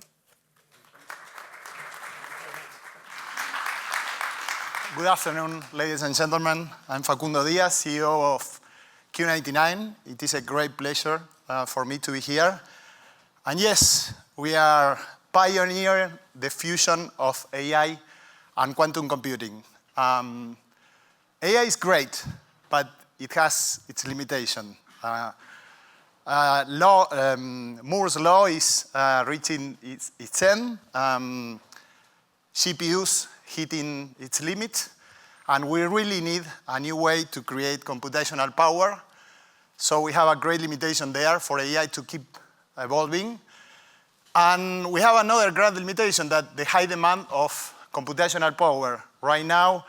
Good afternoon, ladies and gentlemen. I'm Facundo Diaz, CEO of Q99. It is a great pleasure for me to be here. And yes, we are pioneering the fusion of AI and quantum computing. AI is great, but it has its limitation. Moore's law is reaching its end. CPUs hitting its limit, and we really need a new way to create computational power. So we have a great limitation there for AI to keep evolving. And we have another great limitation, that the high demand of computational power. Right now,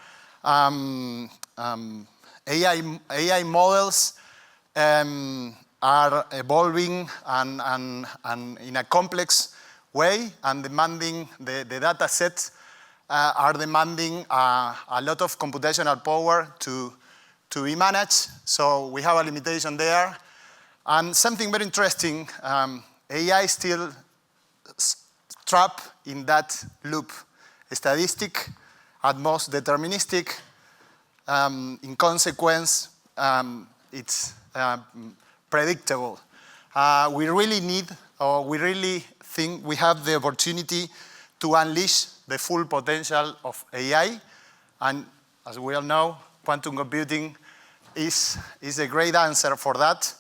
AI models are evolving and in a complex way, and demanding the data sets are demanding a lot of computational power to be managed. So we have a limitation there. And something very interesting, AI still trapped in that loop. Statistic, at most deterministic. In consequence, it's predictable. We really need, or we really think we have the opportunity to unleash the full potential of AI. And as we all know, quantum computing is a great answer for that.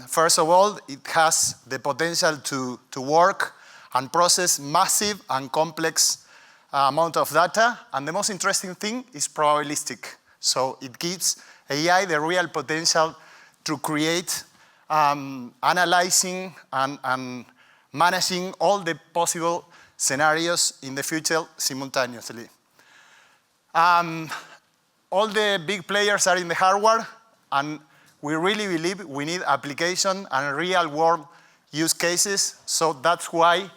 First of all, it has the potential to work and process massive and complex amount of data. And the most interesting thing is probabilistic. So it gives AI the real potential to create, analyzing and managing all the possible scenarios in the future simultaneously. All the big players are in the hardware, and we really believe we need application and real-world use cases. So that's why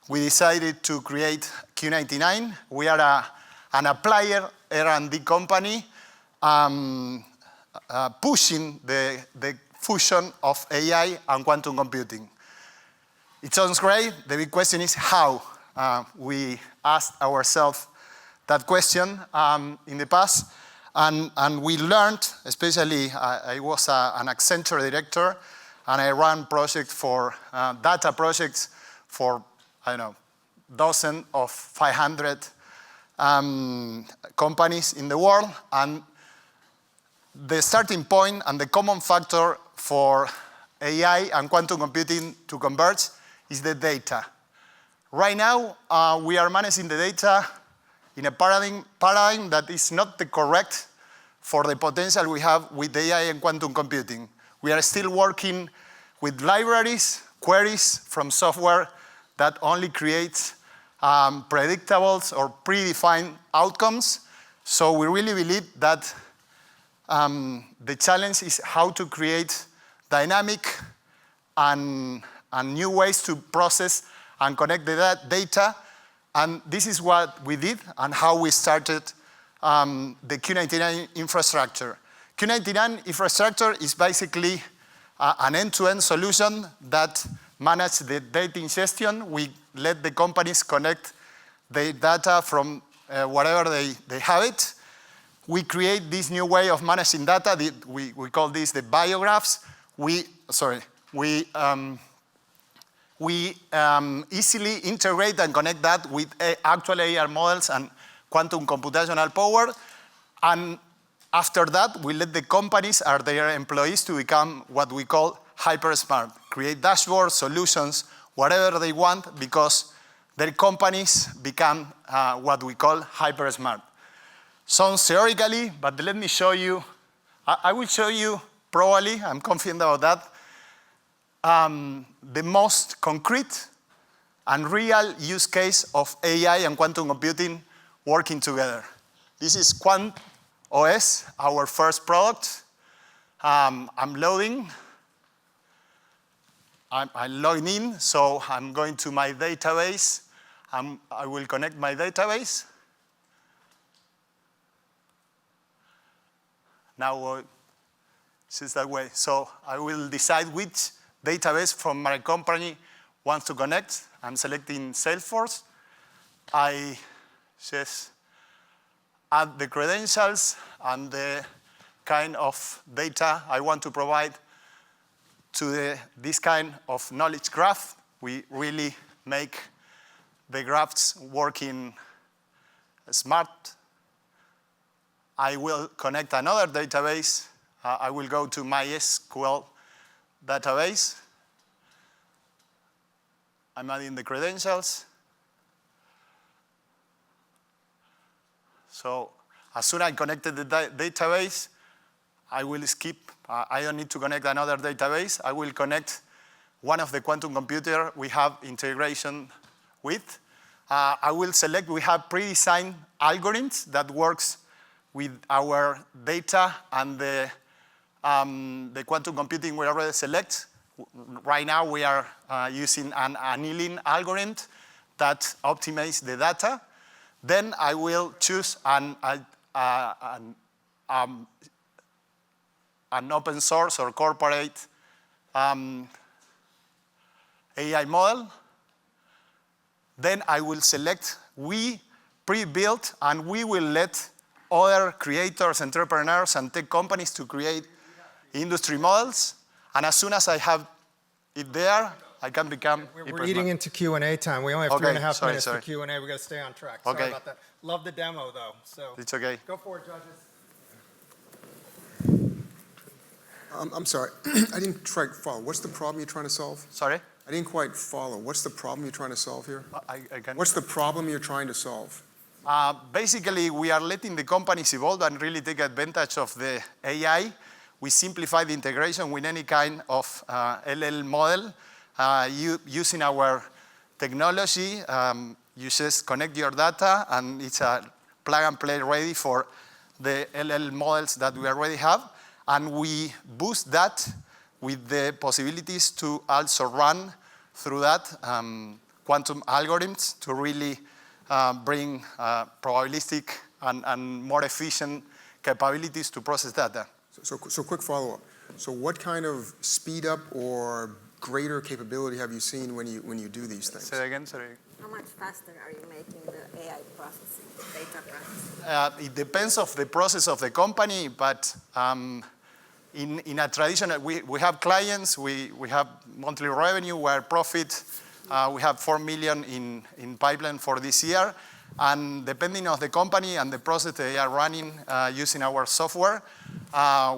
we decided to create Q99. We are an applier R&D company pushing the fusion of AI and quantum computing. It sounds great. The big question is how. We asked ourselves that question in the past, and we learned, especially I was an Accenture director, and I ran projects for data projects for, I don't know, dozens of 500 companies in the world. And the starting point and the common factor for AI and quantum computing to converge is the data. Right now, we are managing the data in a paradigm that is not the correct for the potential we have with AI and quantum computing. We are still working with libraries, queries from software that only creates predictables or predefined outcomes. So we really believe that the challenge is how to create dynamic and new ways to process and connect the data. And this is what we did and how we started the Q99 infrastructure. Q99 infrastructure is basically an end-to-end solution that manages the data ingestion. We let the companies connect the data from wherever they have it. We create this new way of managing data. We call this the biographs. We easily integrate and connect that with actual AI models and quantum computational power. And after that, we let the companies or their employees to become what we call hyper smart, create dashboards, solutions, whatever they want, because their companies become what we call hyper smart. Sounds theoretically, but let me show you. I will show you probably, I'm confident about that, the most concrete and real use case of AI and quantum computing working together. This is QuantOS, our first product. I'm loading. I'm logging in, so I'm going to my database. I will connect my database. Now it's that way. So I will decide which database from my company wants to connect. I'm selecting Salesforce. I just add the credentials and the kind of data I want to provide to this kind of knowledge graph. We really make the graphs working smart. I will connect another database. I will go to MySQL database. I'm adding the credentials. So As soon as I connected the database, I will skip. I don't need to connect another database. I will connect one of the quantum computer we have integration with. I will select, we have pre-designed algorithms that works with our data and the quantum computing we already select. Right now we are using an annealing algorithm that optimizes the data. Then I will choose an open source or corporate AI model. Then I will select, we pre-built, and we will let other creators, entrepreneurs, and tech companies to create industry models. And as soon as I have it there, I can become. We're eating into Q&A time. We only have 3.5 minutes sorry. for Q&A. We got to stay on track. Sorry about that. Love the demo, though. So it's okay. Go for it, judges. I'm sorry, I didn't quite follow. What's the problem you're trying to solve? Sorry? I didn't quite follow. What's the problem you're trying to solve here? I can. What's the problem you're trying to solve? Basically, we are letting the companies evolve and really take advantage of the AI. We simplify the integration with any kind of LL model. Using our technology, you just connect your data, and it's a plug and play ready for the LL models that we already have. And we boost that with the possibilities to also run through that quantum algorithms to really bring probabilistic and more efficient capabilities to process data. So quick follow-up. So what kind of speed up or greater capability have you seen when you do these things? Say again, sorry. How much faster are you making the AI processing, data processing? It depends of the process of the company, but in a traditional, we have clients, we have monthly revenue, where profit, we have 4 million in pipeline for this year. And depending on the company and the process they are running using our software,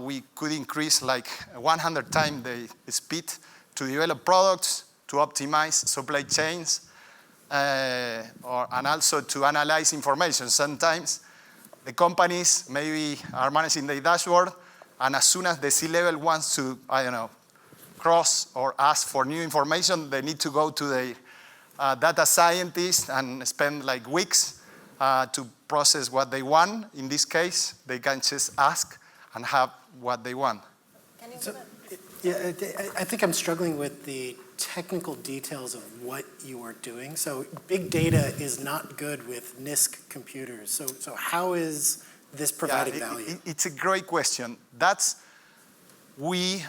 we could increase like 100 times the speed to develop products, to optimize supply chains, and also to analyze information. Sometimes the companies maybe are managing their dashboard, and as soon as the C-level wants to, cross or ask for new information, they need to go to the data scientists and spend like weeks to process what they want. In this case, they can just ask and have what they want. Can you So, give I think I'm struggling with the technical details of what you are doing. So big data is not good with NISQ computers. So how is this providing value? It's a great question. We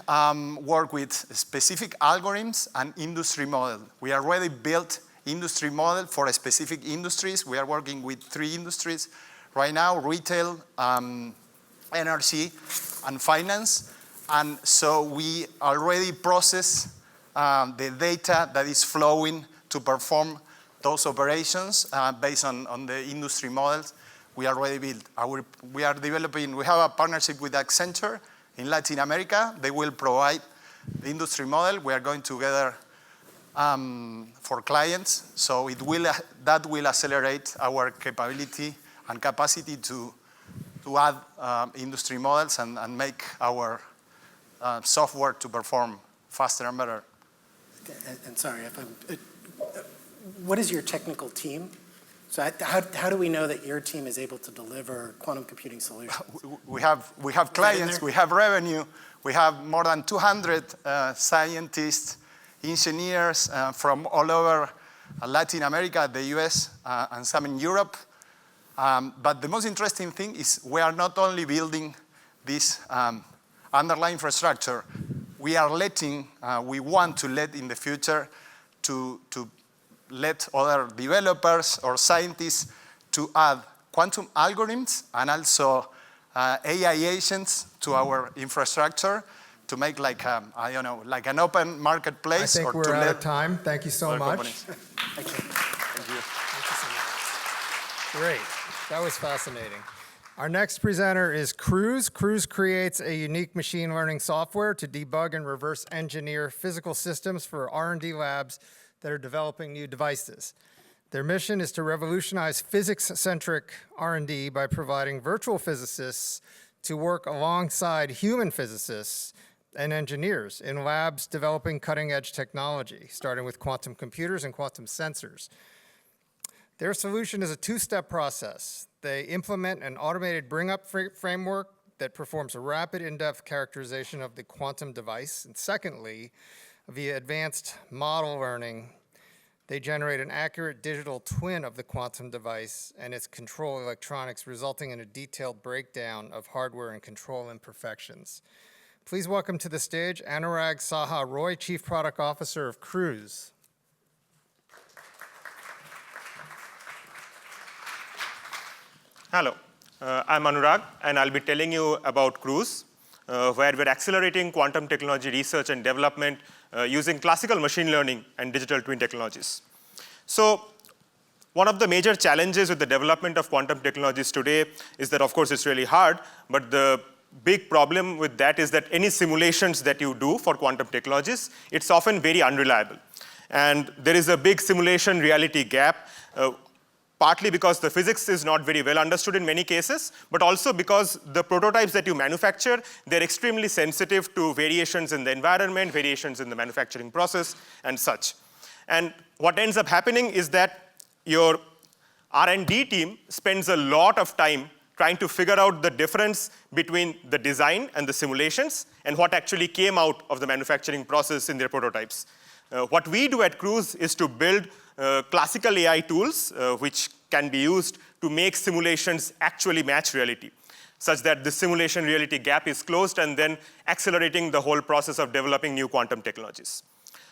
work with specific algorithms and industry model. We already built industry model for specific industries. We are working with 3 industries right now: retail, energy, and finance. And so we already process the data that is flowing to perform those operations based on the industry models we already built. We have a partnership with Accenture in Latin America. They will provide the industry model. We are going together for clients. So that will accelerate our capability and capacity to add industry models and make our software to perform faster and better. And sorry, what is your technical team? So how do we know that your team is able to deliver quantum computing solutions? We have clients, we have revenue, we have more than 200 scientists, engineers from all over Latin America, the US, and some in Europe. But the most interesting thing is we are not only building this underlying infrastructure, we want to let in the future to let other developers or scientists to add quantum algorithms and also AI agents to our infrastructure to make like an open marketplace. I think we're out of time. Thank you so much. Thank you. Great. That was fascinating. Our next presenter is Cruise. Cruise creates a unique machine learning software to debug and reverse engineer physical systems for R&D labs that are developing new devices. Their mission is to revolutionize physics-centric R&D by providing virtual physicists to work alongside human physicists and engineers in labs developing cutting-edge technology, starting with quantum computers and quantum sensors. Their solution is a two-step process. They implement an automated bring-up framework that performs a rapid, in-depth characterization of the quantum device. And secondly, via advanced model learning, they generate an accurate digital twin of the quantum device and its control electronics, resulting in a detailed breakdown of hardware and control imperfections. Please welcome to the stage Anurag Saha Roy, Chief Product Officer of Cruise. Hello, I'm Anurag, and I'll be telling you about Cruise, where we're accelerating quantum technology research and development using classical machine learning and digital twin technologies. So one of the major challenges with the development of quantum technologies today is that, of course, it's really hard, but the big problem with that is that any simulations that you do for quantum technologies, it's often very unreliable. And there is a big simulation reality gap, partly because the physics is not very well understood in many cases, but also because the prototypes that you manufacture, they're extremely sensitive to variations in the environment, variations in the manufacturing process, and such. And what ends up happening is that your R&D team spends a lot of time trying to figure out the difference between the design and the simulations and what actually came out of the manufacturing process in their prototypes. What we do at Cruise is to build classical AI tools which can be used to make simulations actually match reality, such that the simulation reality gap is closed and then accelerating the whole process of developing new quantum technologies.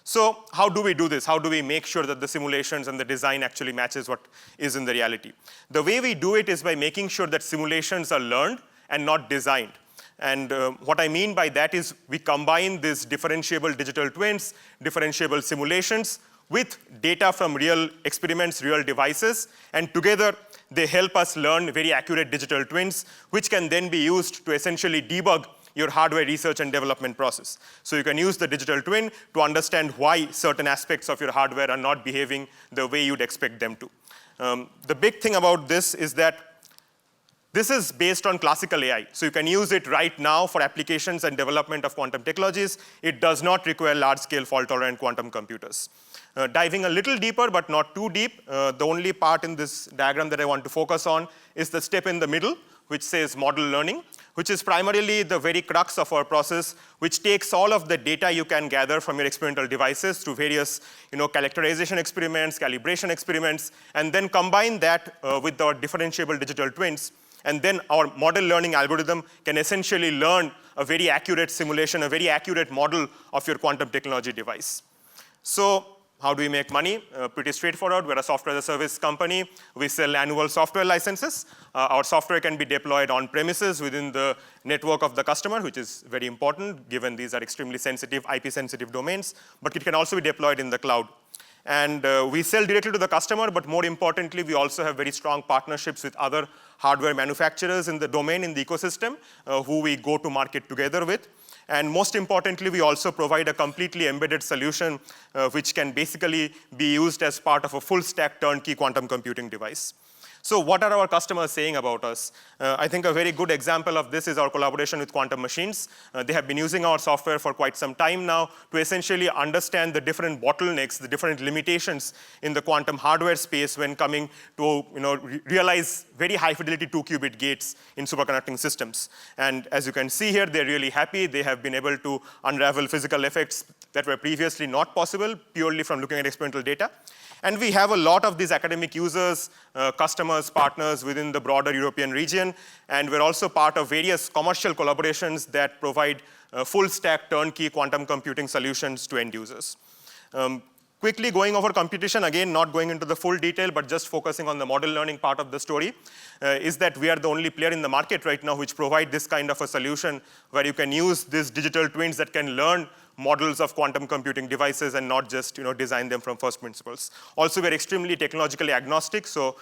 So how do we do this? How do we make sure that the simulations and the design actually matches what is in the reality? The way we do it is by making sure that simulations are learned and not designed. And what I mean by that is we combine these differentiable digital twins, differentiable simulations, with data from real experiments, real devices, and together they help us learn very accurate digital twins, which can then be used to essentially debug your hardware research and development process. So you can use the digital twin to understand why certain aspects of your hardware are not behaving the way you'd expect them to. The big thing about this is that this is based on classical AI. So you can use it right now for applications and development of quantum technologies. It does not require large-scale fault-tolerant quantum computers. Diving a little deeper, but not too deep, the only part in this diagram that I want to focus on is the step in the middle, which says model learning, which is primarily the very crux of our process, which takes all of the data you can gather from your experimental devices through various characterization experiments, calibration experiments, and then combine that with our differentiable digital twins. And then our model learning algorithm can essentially learn a very accurate simulation, a very accurate model of your quantum technology device. So how do we make money? Pretty straightforward. We're a software as a service company. We sell annual software licenses. Our software can be deployed on premises within the network of the customer, which is very important, given these are extremely sensitive, IP-sensitive domains. But it can also be deployed in the cloud. And we sell directly to the customer, but more importantly, we also have very strong partnerships with other hardware manufacturers in the domain, in the ecosystem, who we go to market together with. And most importantly, we also provide a completely embedded solution which can basically be used as part of a full-stack turnkey quantum computing device. So what are our customers saying about us? I think a very good example of this is our collaboration with Quantum Machines. They have been using our software for quite some time now to essentially understand the different bottlenecks, the different limitations in the quantum hardware space when coming to realize very high-fidelity 2-qubit gates in superconducting systems. And as you can see here, they're really happy. They have been able to unravel physical effects that were previously not possible purely from looking at experimental data. And we have a lot of these academic users, customers, partners within the broader European region. And we're also part of various commercial collaborations that provide full-stack turnkey quantum computing solutions to end users. Quickly going over competition, again, not going into the full detail, but just focusing on the model learning part of the story, is that we are the only player in the market right now which provide this kind of a solution where you can use these digital twins that can learn models of quantum computing devices and not just design them from first principles. Also, we're extremely technologically agnostic, so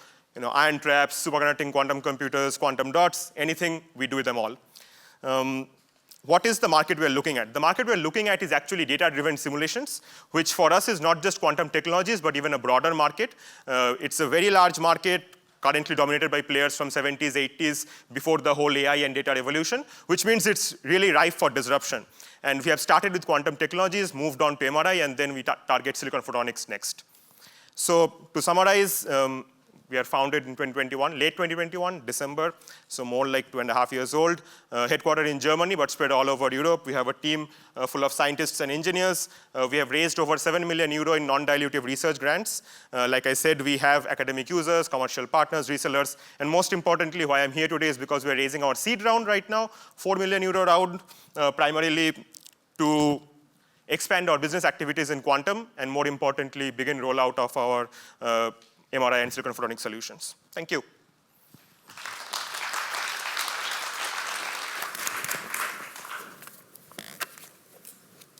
ion traps, superconducting quantum computers, quantum dots, anything, we do them all. what is the market we're looking at? The market we're looking at is actually data-driven simulations, which for us is not just quantum technologies, but even a broader market. It's a very large market, currently dominated by players from 70s, 80s, before the whole AI and data revolution, which means it's really ripe for disruption. And we have started with quantum technologies, moved on to MRI, and then we target silicon photonics next. So to summarize, we are founded in 2021, late 2021, December, so more like 2.5 years old. Headquartered in Germany, but spread all over Europe. We have a team full of scientists and engineers. We have raised over 7 million euro in non-dilutive research grants. Like I said, we have academic users, commercial partners, resellers, and most importantly, why I'm here today is because we're raising our seed round right now, 4 million euro round, primarily to expand our business activities in quantum, and more importantly, begin rollout of our MRI and silicon photonic solutions. Thank you.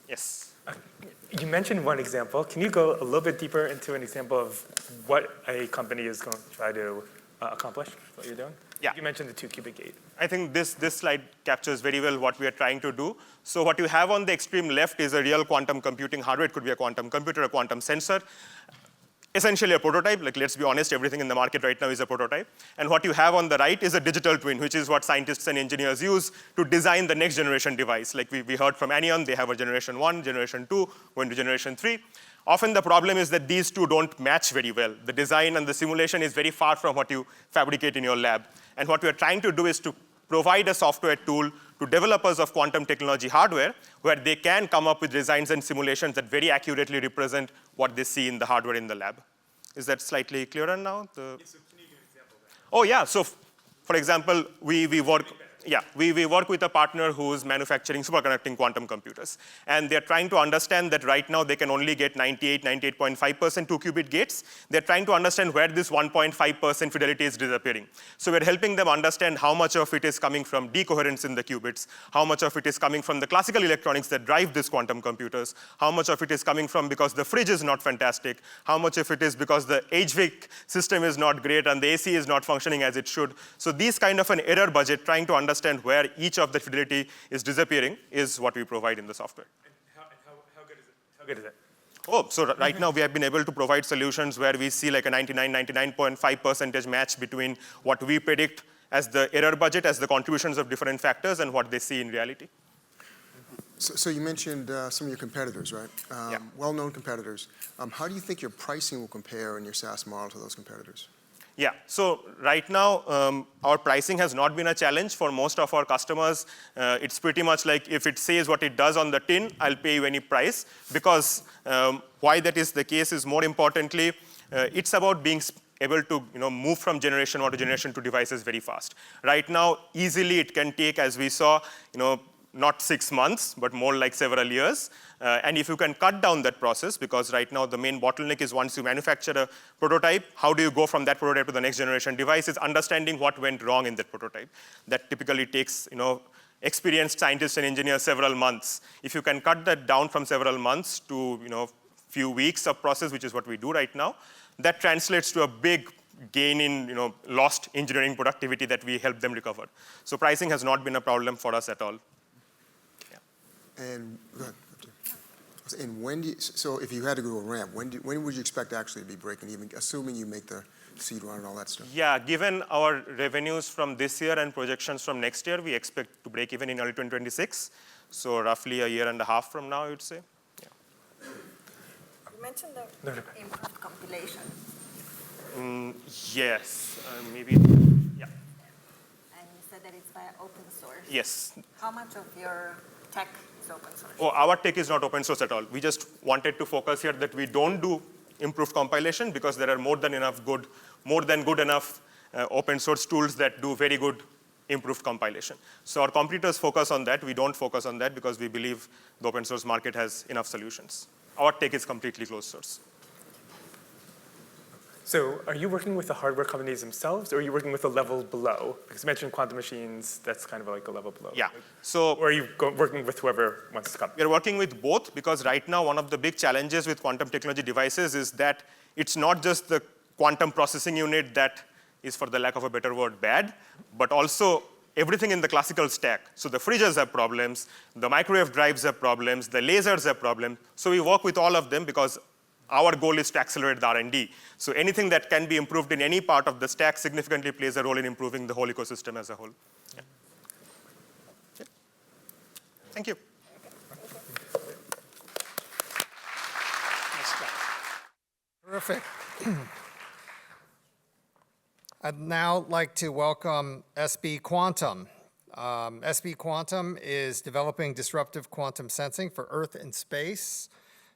Yes. You mentioned one example. Can you go a little bit deeper into an example of what a company is going to try to accomplish, what you're doing? Yeah. You mentioned the 2-qubit gate. I think this slide captures very well what we are trying to do. So what you have on the extreme left is a real quantum computing hardware. It could be a quantum computer, a quantum sensor. Essentially a prototype, like let's be honest, everything in the market right now is a prototype. And what you have on the right is a digital twin, which is what scientists and engineers use to design the next generation device. Like we heard from Anion, they have a generation 1, generation 2, going to generation 3. Often the problem is that these two don't match very well. The design and the simulation is very far from what you fabricate in your lab. And what we are trying to do is to provide a software tool to developers of quantum technology hardware where they can come up with designs and simulations that very accurately represent what they see in the hardware in the lab. Is that slightly clearer now? Yes, so can you give an example of that? Oh, yeah. So, for example, we work with a partner who's manufacturing superconducting quantum computers. And they're trying to understand that right now they can only get 98.5% 2-qubit gates. They're trying to understand where this 1.5% fidelity is disappearing. So we're helping them understand how much of it is coming from decoherence in the qubits, how much of it is coming from the classical electronics that drive these quantum computers, how much of it is coming from because the fridge is not fantastic, how much of it is because the HVAC system is not great and the AC is not functioning as it should. So these kind of an error budget, trying to understand where each of the fidelity is disappearing is what we provide in the software. And how good is it? How good is it? Oh, so right now we have been able to provide solutions where we see like a 99.5% match between what we predict as the error budget, as the contributions of different factors, and what they see in reality. So you mentioned some of your competitors, right? Yeah. Well-known competitors. How do you think your pricing will compare in your SaaS model to those competitors? Yeah, so right now, our pricing has not been a challenge for most of our customers. It's pretty much like if it says what it does on the tin, I'll pay you any price. Because why that is the case is more importantly, it's about being able to move from generation 1 to generation 2 devices very fast. Right now, easily it can take, as we saw, not 6 months, but more like several years. And if you can cut down that process, because right now the main bottleneck is once you manufacture a prototype, how do you go from that prototype to the next generation device is understanding what went wrong in that prototype. That typically takes experienced scientists and engineers several months. If you can cut that down from several months to few weeks of process, which is what we do right now, that translates to a big gain in lost engineering productivity that we help them recover. So pricing has not been a problem for us at all. And go ahead. And when do you, so if you had to go to a ramp, when would you expect to actually be breaking even, assuming you make the seed round and all that stuff? Yeah, given our revenues from this year and projections from next year, we expect to break even in early 2026. So roughly a year and a half from now, I would say. Yeah. You mentioned the improved compilation. Yes, maybe, yeah. And you said that it's via open source. Yes. How much of your tech is open source? Oh, our tech is not open source at all. We just wanted to focus here that we don't do improved compilation because there are more than good enough open source tools that do very good improved compilation. So our competitors focus on that. We don't focus on that because we believe the open source market has enough solutions. Our tech is completely closed source. So are you working with the hardware companies themselves, or are you working with a level below? Because you mentioned quantum machines, that's kind of like a level below. Yeah. So or are you working with whoever wants to come? We're working with both because right now one of the big challenges with quantum technology devices is that it's not just the quantum processing unit that is, for the lack of a better word, bad, but also everything in the classical stack. So the fridges have problems, the microwave drives have problems, the lasers have problems. So we work with all of them because our goal is to accelerate the R&D. So anything that can be improved in any part of the stack significantly plays a role in improving the whole ecosystem as a whole. Yeah. Okay. Thank you. Terrific. I'd now like to welcome SB Quantum. SB Quantum is developing disruptive quantum sensing for Earth and space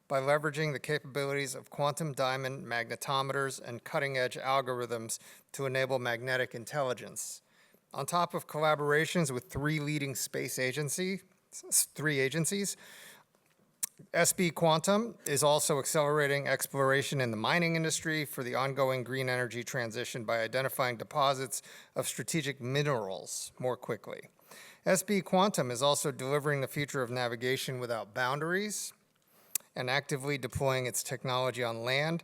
by leveraging the capabilities of quantum diamond magnetometers and cutting-edge algorithms to enable magnetic intelligence. On top of collaborations with three agencies, SB Quantum is also accelerating exploration in the mining industry for the ongoing green energy transition by identifying deposits of strategic minerals more quickly. SB Quantum is also delivering the future of navigation without boundaries and actively deploying its technology on land,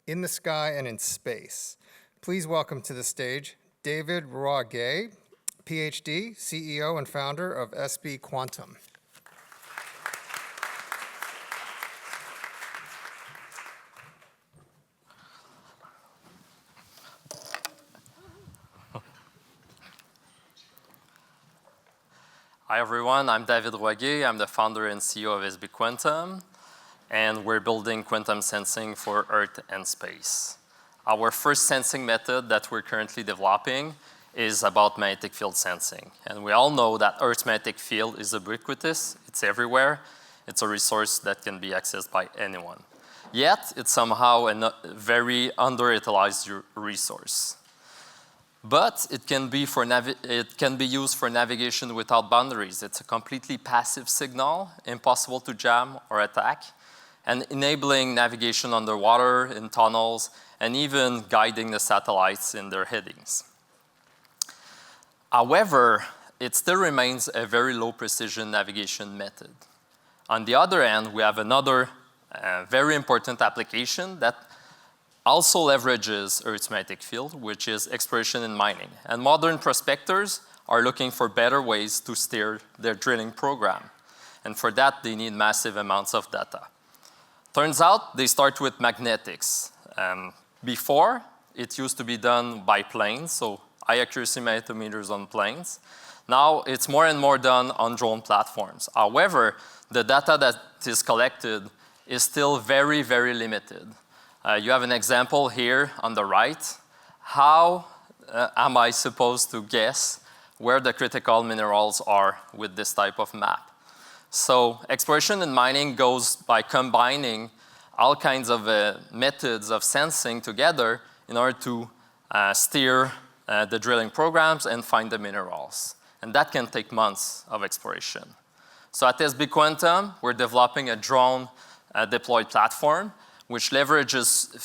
in the sky, and in space. Please welcome to the stage David Roiguet, PhD, CEO and founder of SB Quantum. Hi everyone, I'm David Roiguet. I'm the founder and CEO of SB Quantum, and we're building quantum sensing for Earth and space. Our first sensing method that we're currently developing is about magnetic field sensing. And we all know that Earth's magnetic field is ubiquitous, it's everywhere, it's a resource that can be accessed by anyone. Yet, it's somehow a very underutilized resource. But it can be used for navigation without boundaries. It's a completely passive signal, impossible to jam or attack, and enabling navigation underwater, in tunnels, and even guiding the satellites in their headings. However, it still remains a very low precision navigation method. On the other hand, we have another very important application that also leverages Earth's magnetic field, which is exploration and mining. And modern prospectors are looking for better ways to steer their drilling program. And for that, they need massive amounts of data. Turns out they start with magnetics. Before, it used to be done by planes, so high accuracy magnetometers on planes. Now, it's more and more done on drone platforms. However, the data that is collected is still very, very limited. You have an example here on the right. How am I supposed to guess where the critical minerals are with this type of map? So exploration and mining goes by combining all kinds of methods of sensing together in order to steer the drilling programs and find the minerals. And that can take months of exploration. So at SB Quantum, we're developing a drone deployed platform which leverages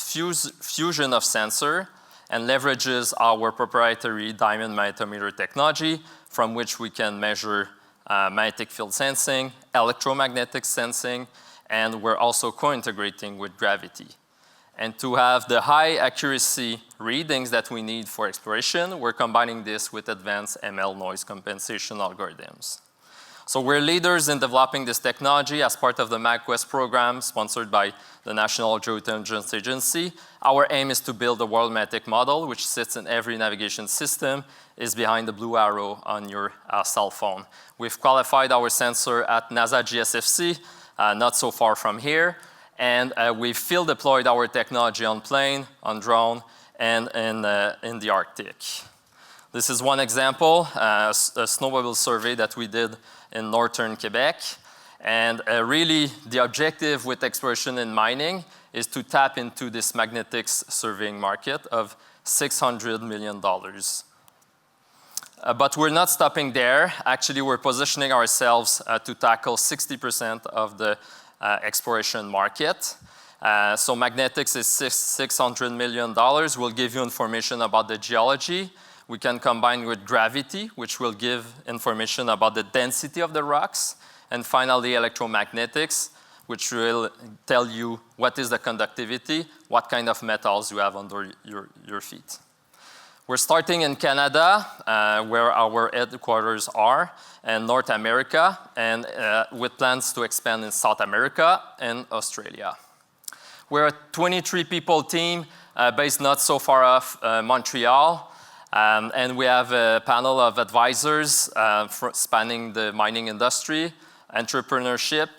fusion of sensor and leverages our proprietary diamond magnetometer technology, from which we can measure magnetic field sensing, electromagnetic sensing, and we're also co-integrating with gravity. And to have the high accuracy readings that we need for exploration, we're combining this with advanced ML noise compensation algorithms. So we're leaders in developing this technology as part of the MagQuest program sponsored by the National Geointelligence Agency. Our aim is to build a world magnetic model which sits in every navigation system, is behind the blue arrow on your cell phone. We've qualified our sensor at NASA GSFC, not so far from here, and we've field deployed our technology on plane, on drone, and in the Arctic. This is one example, a snowmobile survey that we did in northern Quebec. And really, the objective with exploration and mining is to tap into this magnetics surveying market of $600 million. But we're not stopping there. Actually, we're positioning ourselves to tackle 60% of the exploration market. So magnetics is $600 million. We'll give you information about the geology. We can combine with gravity, which will give information about the density of the rocks. And finally, electromagnetics, which will tell you what is the conductivity, what kind of metals you have under your feet. We're starting in Canada, where our headquarters are, and North America, and with plans to expand in South America and Australia. We're a 23 people team based not so far off Montreal, and we have a panel of advisors spanning the mining industry, entrepreneurship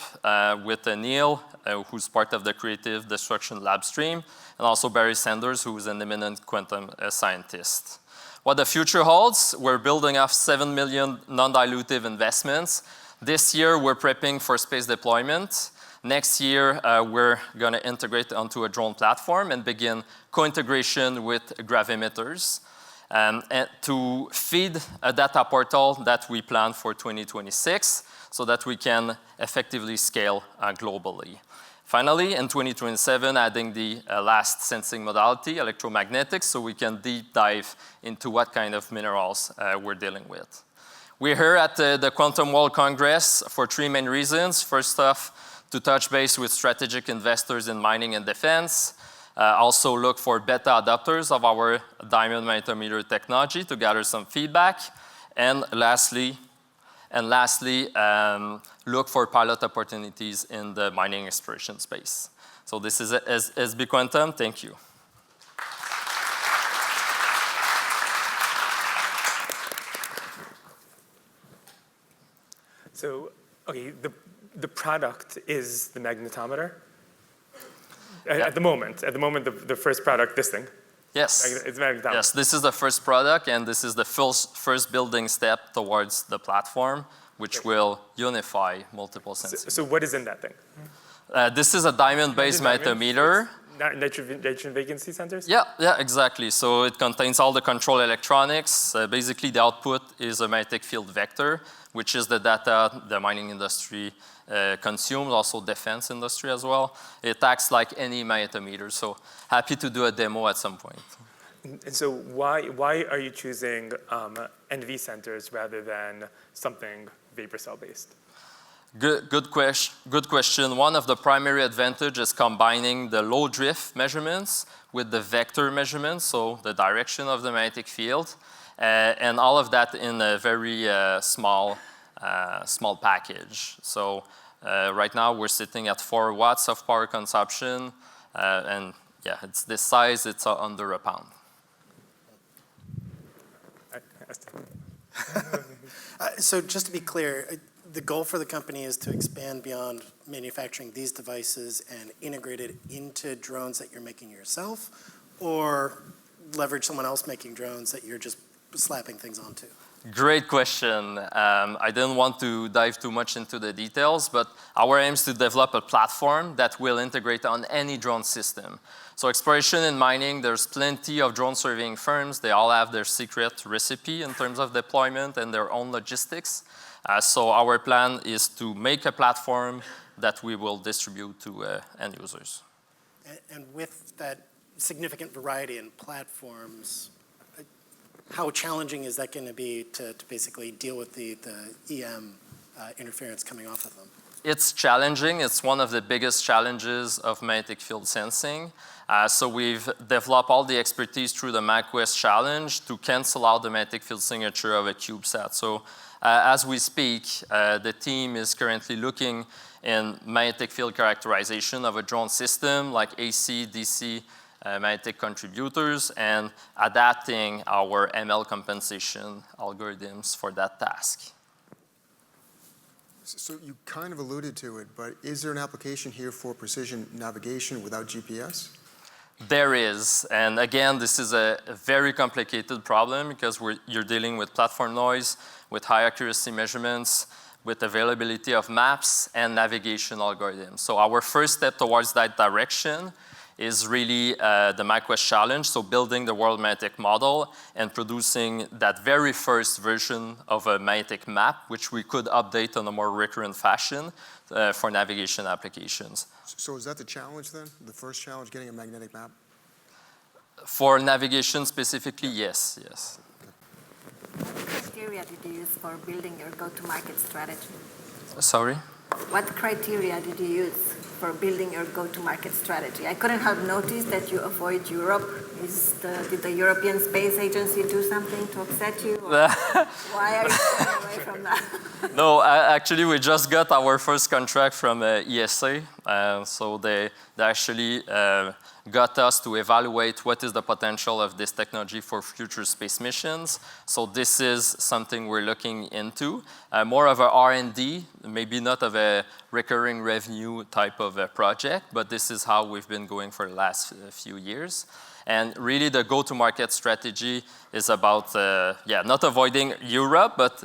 with Neil, who's part of the Creative Destruction Lab stream, and also Barry Sanders, who's an eminent quantum scientist. What the future holds, we're building off 7 million non-dilutive investments. This year, we're prepping for space deployment. Next year, we're going to integrate onto a drone platform and begin co-integration with gravimeters and to feed a data portal that we plan for 2026 so that we can effectively scale globally. Finally, in 2027, adding the last sensing modality, electromagnetics, so we can deep dive into what kind of minerals we're dealing with. We're here at the Quantum World Congress for 3 main reasons. First off, to touch base with strategic investors in mining and defense. Also look for beta adopters of our diamond magnetometer technology to gather some feedback. And lastly, look for pilot opportunities in the mining exploration space. So this is SB Quantum. Thank you. So, okay, the product is the magnetometer? At the moment, the first product, this thing? Yes. It's magnetometer. Yes, this is the first product, and this is the first building step towards the platform, which will unify multiple sensors. So what is in that thing? This is a diamond-based magnetometer. Nitrogen vacancy sensors? Yeah, exactly. So it contains all the control electronics. Basically, the output is a magnetic field vector, which is the data the mining industry consumes, also defense industry as well. It acts like any magnetometer. So happy to do a demo at some point. And so why are you choosing NV sensors rather than something vapor cell based? Good question. One of the primary advantages is combining the low drift measurements with the vector measurements, so the direction of the magnetic field, and all of that in a very small package. So right now we're sitting at 4 watts of power consumption, and yeah, it's this size, it's under a pound. So just to be clear, the goal for the company is to expand beyond manufacturing these devices and integrate it into drones that you're making yourself, or leverage someone else making drones that you're just slapping things onto? Great question. I didn't want to dive too much into the details, but our aim is to develop a platform that will integrate on any drone system. So exploration and mining, there's plenty of drone surveying firms. They all have their secret recipe in terms of deployment and their own logistics. So our plan is to make a platform that we will distribute to end users. And with that significant variety in platforms, how challenging is that going to be to basically deal with the EM interference coming off of them? It's challenging. It's one of the biggest challenges of magnetic field sensing. So we've developed all the expertise through the MagQuest challenge to cancel out the magnetic field signature of a CubeSat. So as we speak, the team is currently looking in magnetic field characterization of a drone system like AC, DC, magnetic contributors, and adapting our ML compensation algorithms for that task. So you kind of alluded to it, but is there an application here for precision navigation without GPS? There is, and again, this is a very complicated problem because you're dealing with platform noise, with high accuracy measurements, with availability of maps and navigation algorithms. So our first step towards that direction is really the MagQuest challenge, so building the world magnetic model and producing that very first version of a magnetic map, which we could update on a more recurrent fashion for navigation applications. So is that the challenge then? The first challenge, getting a magnetic map? For navigation specifically, yes. What criteria did you use for building your go-to-market strategy? Sorry? What criteria did you use for building your go-to-market strategy? I couldn't help notice that you avoid Europe. Did the European Space Agency do something to upset you? Or why are you staying away from that? No, actually, we just got our first contract from ESA. So they actually got us to evaluate what is the potential of this technology for future space missions. So this is something we're looking into. More of a R&D, maybe not of a recurring revenue type of a project, but this is how we've been going for the last few years. And really the go-to-market strategy is about, not avoiding Europe, but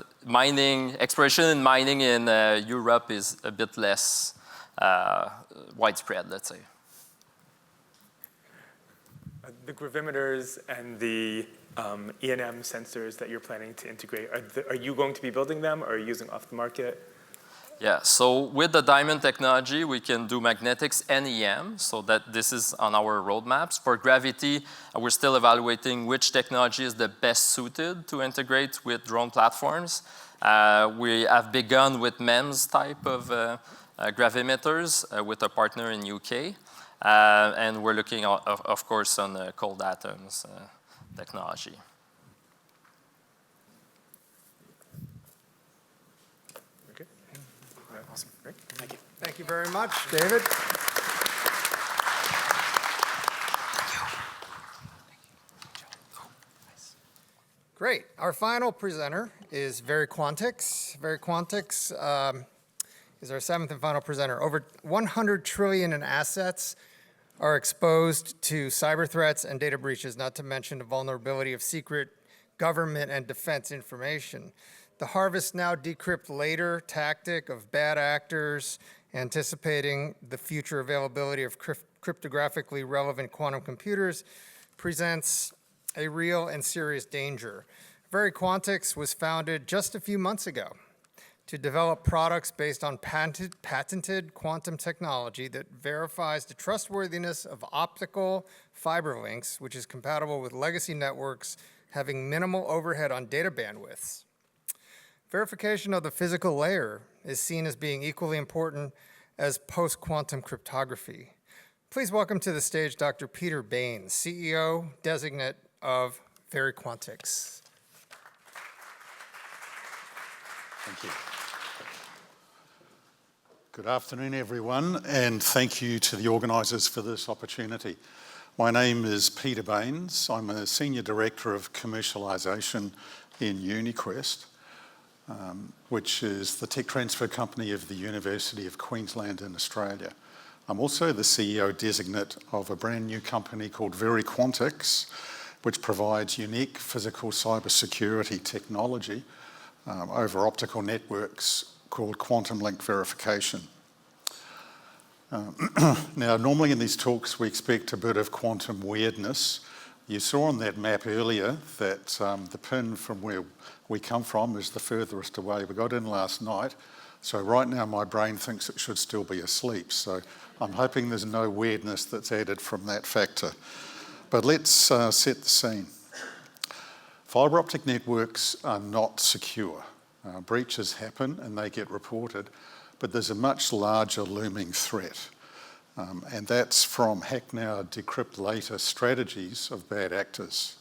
exploration and mining in Europe is a bit less widespread, let's say. The gravimeters and the E&M sensors that you're planning to integrate, are you going to be building them, or are you using off the market? Yeah, so with the diamond technology, we can do magnetics and EM, so that this is on our roadmaps. For gravity, we're still evaluating which technology is the best suited to integrate with drone platforms. We have begun with MEMS type of gravimeters with a partner in UK. And we're looking, of course, on cold atoms technology. Okay. Awesome. Great. Thank you. Thank you very much, David. Great. Our final presenter is VeriQuantix. VeriQuantix is our seventh and final presenter. Over 100 trillion in assets are exposed to cyber threats and data breaches, not to mention the vulnerability of secret government and defense information. The harvest now, decrypt later tactic of bad actors anticipating the future availability of cryptographically relevant quantum computers presents a real and serious danger. VeriQuantix was founded just a few months ago to develop products based on patented quantum technology that verifies the trustworthiness of optical fiber links, which is compatible with legacy networks having minimal overhead on data bandwidths. Verification of the physical layer is seen as being equally important as post-quantum cryptography. Please welcome to the stage Dr. Peter Baines, CEO designate of VeriQuantix. Thank you. Good afternoon, everyone, and thank you to the organisers for this opportunity. My name is Peter Baines. I'm a Senior Director of Commercialisation in UniQuest, which is the tech transfer company of the University of Queensland in Australia. I'm also the CEO designate of a brand new company called VeriQuantix, which provides unique physical cybersecurity technology over optical networks called quantum link verification. Now, normally in these talks, we expect a bit of quantum weirdness. You saw on that map earlier that the pin from where we come from is the furthest away. We got in last night, so right now my brain thinks it should still be asleep. So I'm hoping there's no weirdness that's added from that factor. But let's set the scene. Fibre optic networks are not secure. Breaches happen and they get reported, but there's a much larger looming threat. And that's from hack now, decrypt later strategies of bad actors.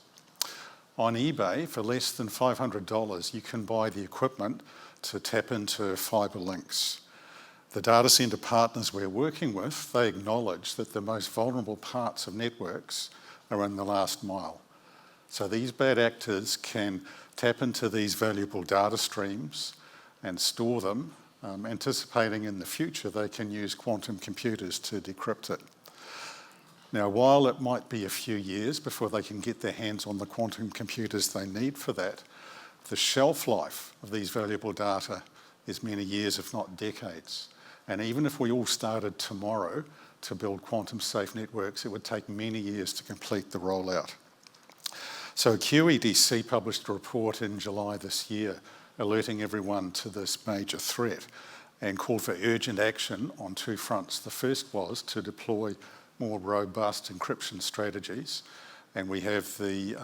On eBay, for less than $500, you can buy the equipment to tap into fibre links. The data centre partners we're working with, they acknowledge that the most vulnerable parts of networks are in the last mile. So these bad actors can tap into these valuable data streams and store them, anticipating in the future they can use quantum computers to decrypt it. Now, while it might be a few years before they can get their hands on the quantum computers they need for that, the shelf life of these valuable data is many years, if not decades. And even if we all started tomorrow to build quantum safe networks, it would take many years to complete the rollout. So QEDC published a report in July this year alerting everyone to this major threat and called for urgent action on two fronts. The first was to deploy more robust encryption strategies, and we have the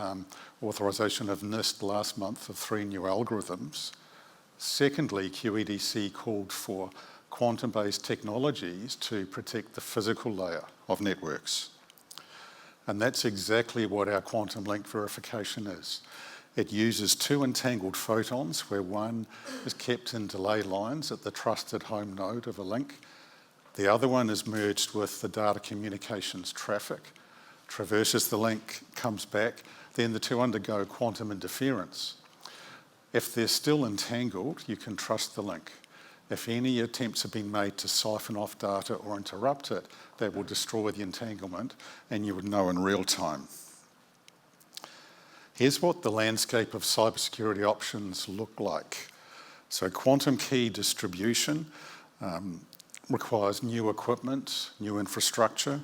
authorization of NIST last month of 3 new algorithms. Secondly, QEDC called for quantum-based technologies to protect the physical layer of networks. And that's exactly what our quantum link verification is. It uses two entangled photons where one is kept in delay lines at the trusted home node of a link. The other one is merged with the data communications traffic, traverses the link, comes back, then the two undergo quantum interference. If they're still entangled, you can trust the link. If any attempts have been made to siphon off data or interrupt it, that will destroy the entanglement, and you would know in real time. Here's what the landscape of cybersecurity options look like. So quantum key distribution requires new equipment, new infrastructure.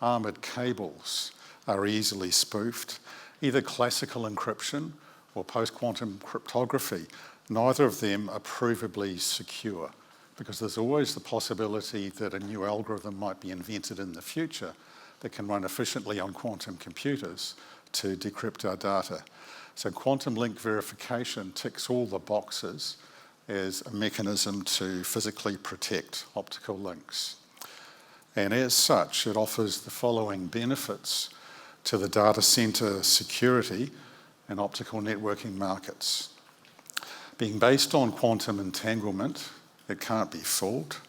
Armoured cables are easily spoofed. Either classical encryption or post-quantum cryptography, neither of them are provably secure because there's always the possibility that a new algorithm might be invented in the future that can run efficiently on quantum computers to decrypt our data. So quantum link verification ticks all the boxes as a mechanism to physically protect optical links. And as such, it offers the following benefits to the data centre security and optical networking markets. Being based on quantum entanglement, it can't be fooled.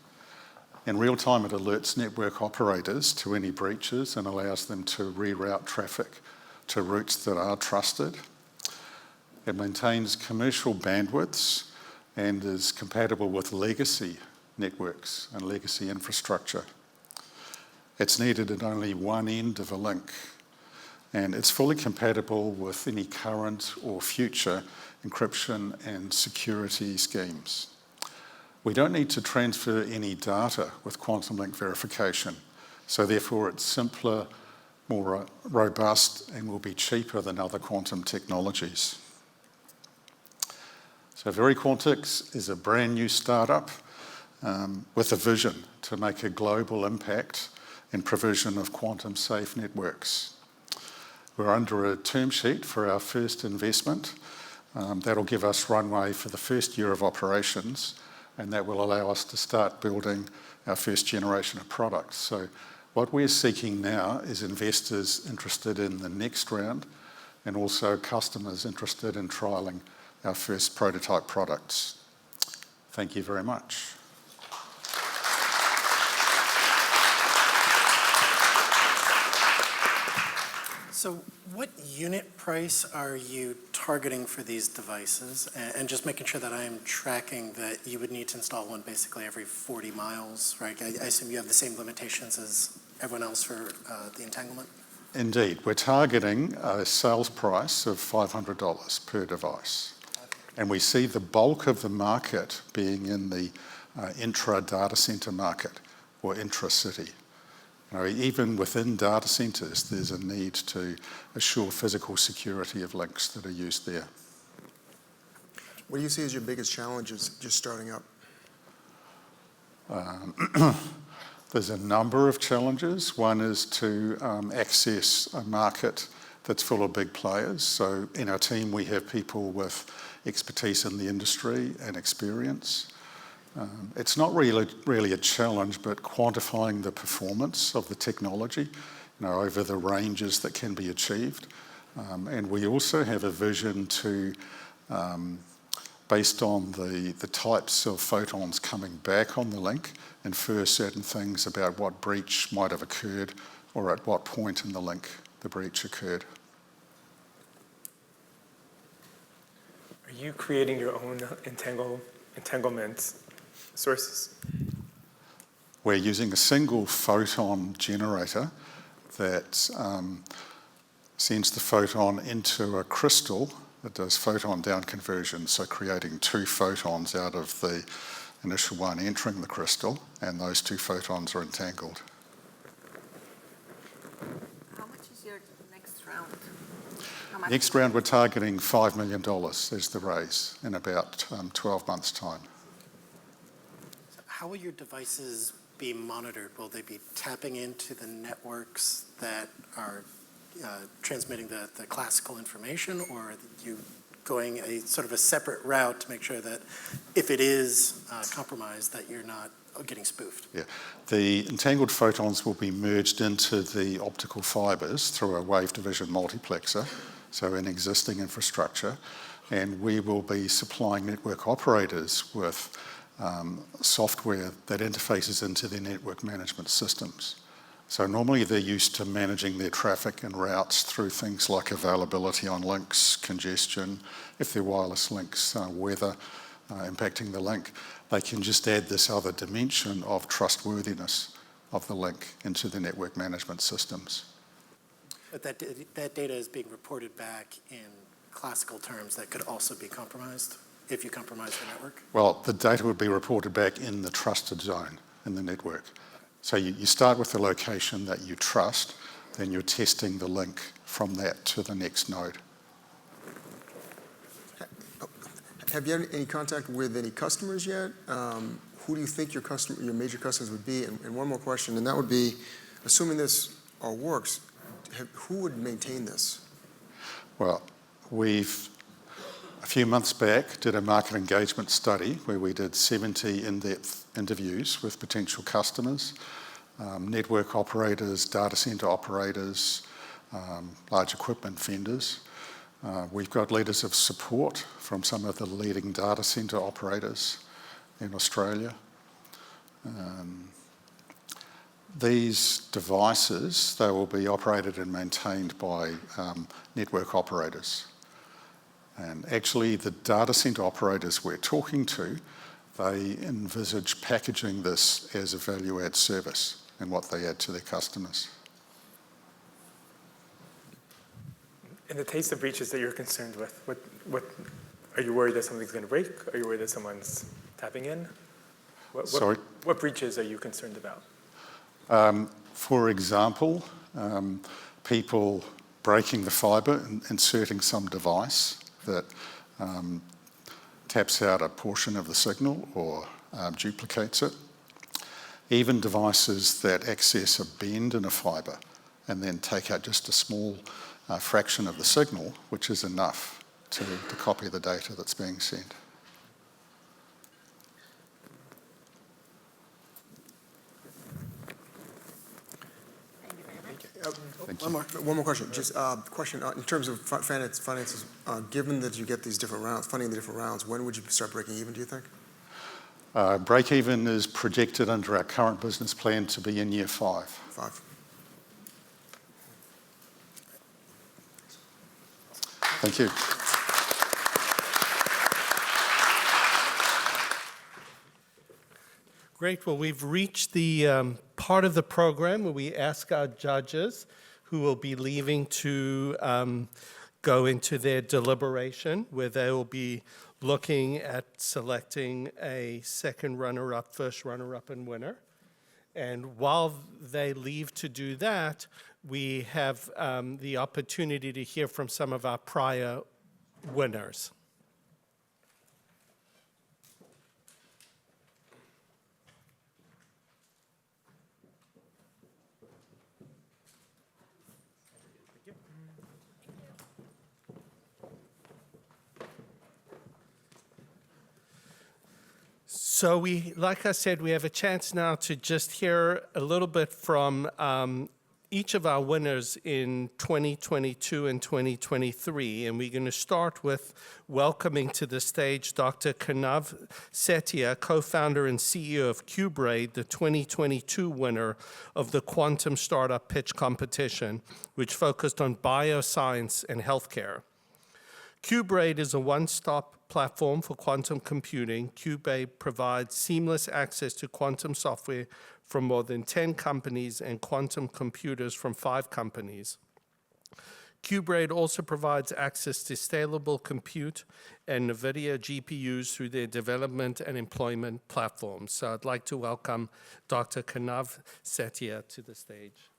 In real time, it alerts network operators to any breaches and allows them to reroute traffic to routes that are trusted. It maintains commercial bandwidths and is compatible with legacy networks and legacy infrastructure. It's needed at only one end of a link, and it's fully compatible with any current or future encryption and security schemes. We don't need to transfer any data with quantum link verification, so therefore it's simpler, more robust, and will be cheaper than other quantum technologies. So VeriQuantix is a brand new startup with a vision to make a global impact in provision of quantum safe networks. We're under a term sheet for our first investment. That'll give us runway for the first year of operations, and that will allow us to start building our first generation of products. So what we're seeking now is investors interested in the next round and also customers interested in trialling our first prototype products. Thank you very much. So what unit price are you targeting for these devices? And just making sure that I am tracking that you would need to install one basically every 40 miles, right? I assume you have the same limitations as everyone else for the entanglement? Indeed. We're targeting a sales price of $500 per device. And we see the bulk of the market being in the intra-data centre market or intra-city. Even within data centres, there's a need to assure physical security of links that are used there. What do you see as your biggest challenges just starting up? There's a number of challenges. One is to access a market that's full of big players. So in our team, we have people with expertise in the industry and experience. It's not really a challenge, but quantifying the performance of the technology, over the ranges that can be achieved. And we also have a vision to, based on the types of photons coming back on the link, infer certain things about what breach might have occurred or at what point in the link the breach occurred. Are you creating your own entanglement sources? We're using a single photon generator that sends the photon into a crystal that does photon down conversion, so creating two photons out of the initial one entering the crystal, and those two photons are entangled. How much is your next round? Next round, we're targeting $5 million as the raise in about 12 months' time. So how will your devices be monitored? Will they be tapping into the networks that are transmitting the classical information, or are you going a sort of a separate route to make sure that if it is compromised, that you're not getting spoofed. Yeah. The entangled photons will be merged into the optical fibers through a wave division multiplexer, so an existing infrastructure, and we will be supplying network operators with software that interfaces into their network management systems. So normally they're used to managing their traffic and routes through things like availability on links, congestion, if they're wireless links, weather impacting the link. They can just add this other dimension of trustworthiness of the link into the network management systems. But that data is being reported back in classical terms that could also be compromised if you compromise the network? Well, the data would be reported back in the trusted zone in the network. So you start with the location that you trust, then you're testing the link from that to the next node. Have you had any contact with any customers yet? Who do you think your major customers would be? And one more question, and that would be, assuming this all works, who would maintain this? Well, we've, a few months back, did a market engagement study where we did 70 in-depth interviews with potential customers, network operators, data center operators, large equipment vendors. We've got letters of support from some of the leading data center operators in Australia. These devices, they will be operated and maintained by network operators. And actually, the data center operators we're talking to, they envisage packaging this as a value-add service and what they add to their customers. In the case of breaches that you're concerned with, what are you worried that something's going to break? Are you worried that someone's tapping in? Sorry? What breaches are you concerned about? For example, people breaking the fiber and inserting some device that taps out a portion of the signal or duplicates it. Even devices that access a bend in a fiber and then take out just a small fraction of the signal, which is enough to copy the data that's being sent. One more question. Just question in terms of finances. Given that you get these different rounds, funding the different rounds, when would you start breaking even? Do you think? Break even is projected under our current business plan to be in year 5. 5. Thank you. Great. Well, we've reached the part of the program where we ask our judges who will be leaving to go into their deliberation, where they will be looking at selecting a second runner-up, first runner-up, and winner. And while they leave to do that, we have the opportunity to hear from some of our prior winners. So like I said, we have a chance now to just hear a little bit from each of our winners in 2022 and 2023. And we're going to start with welcoming to the stage Dr. Kanav Setia, co-founder and CEO of Cubraid, the 2022 winner of the Quantum Startup Pitch Competition, which focused on bioscience and healthcare. Cubraid is a one-stop platform for quantum computing. Cubraid provides seamless access to quantum software from more than 10 companies and quantum computers from 5 companies. Cubraid also provides access to scalable compute and NVIDIA GPUs through their development and employment platforms. So I'd like to welcome Dr. Kanav Setia to the stage.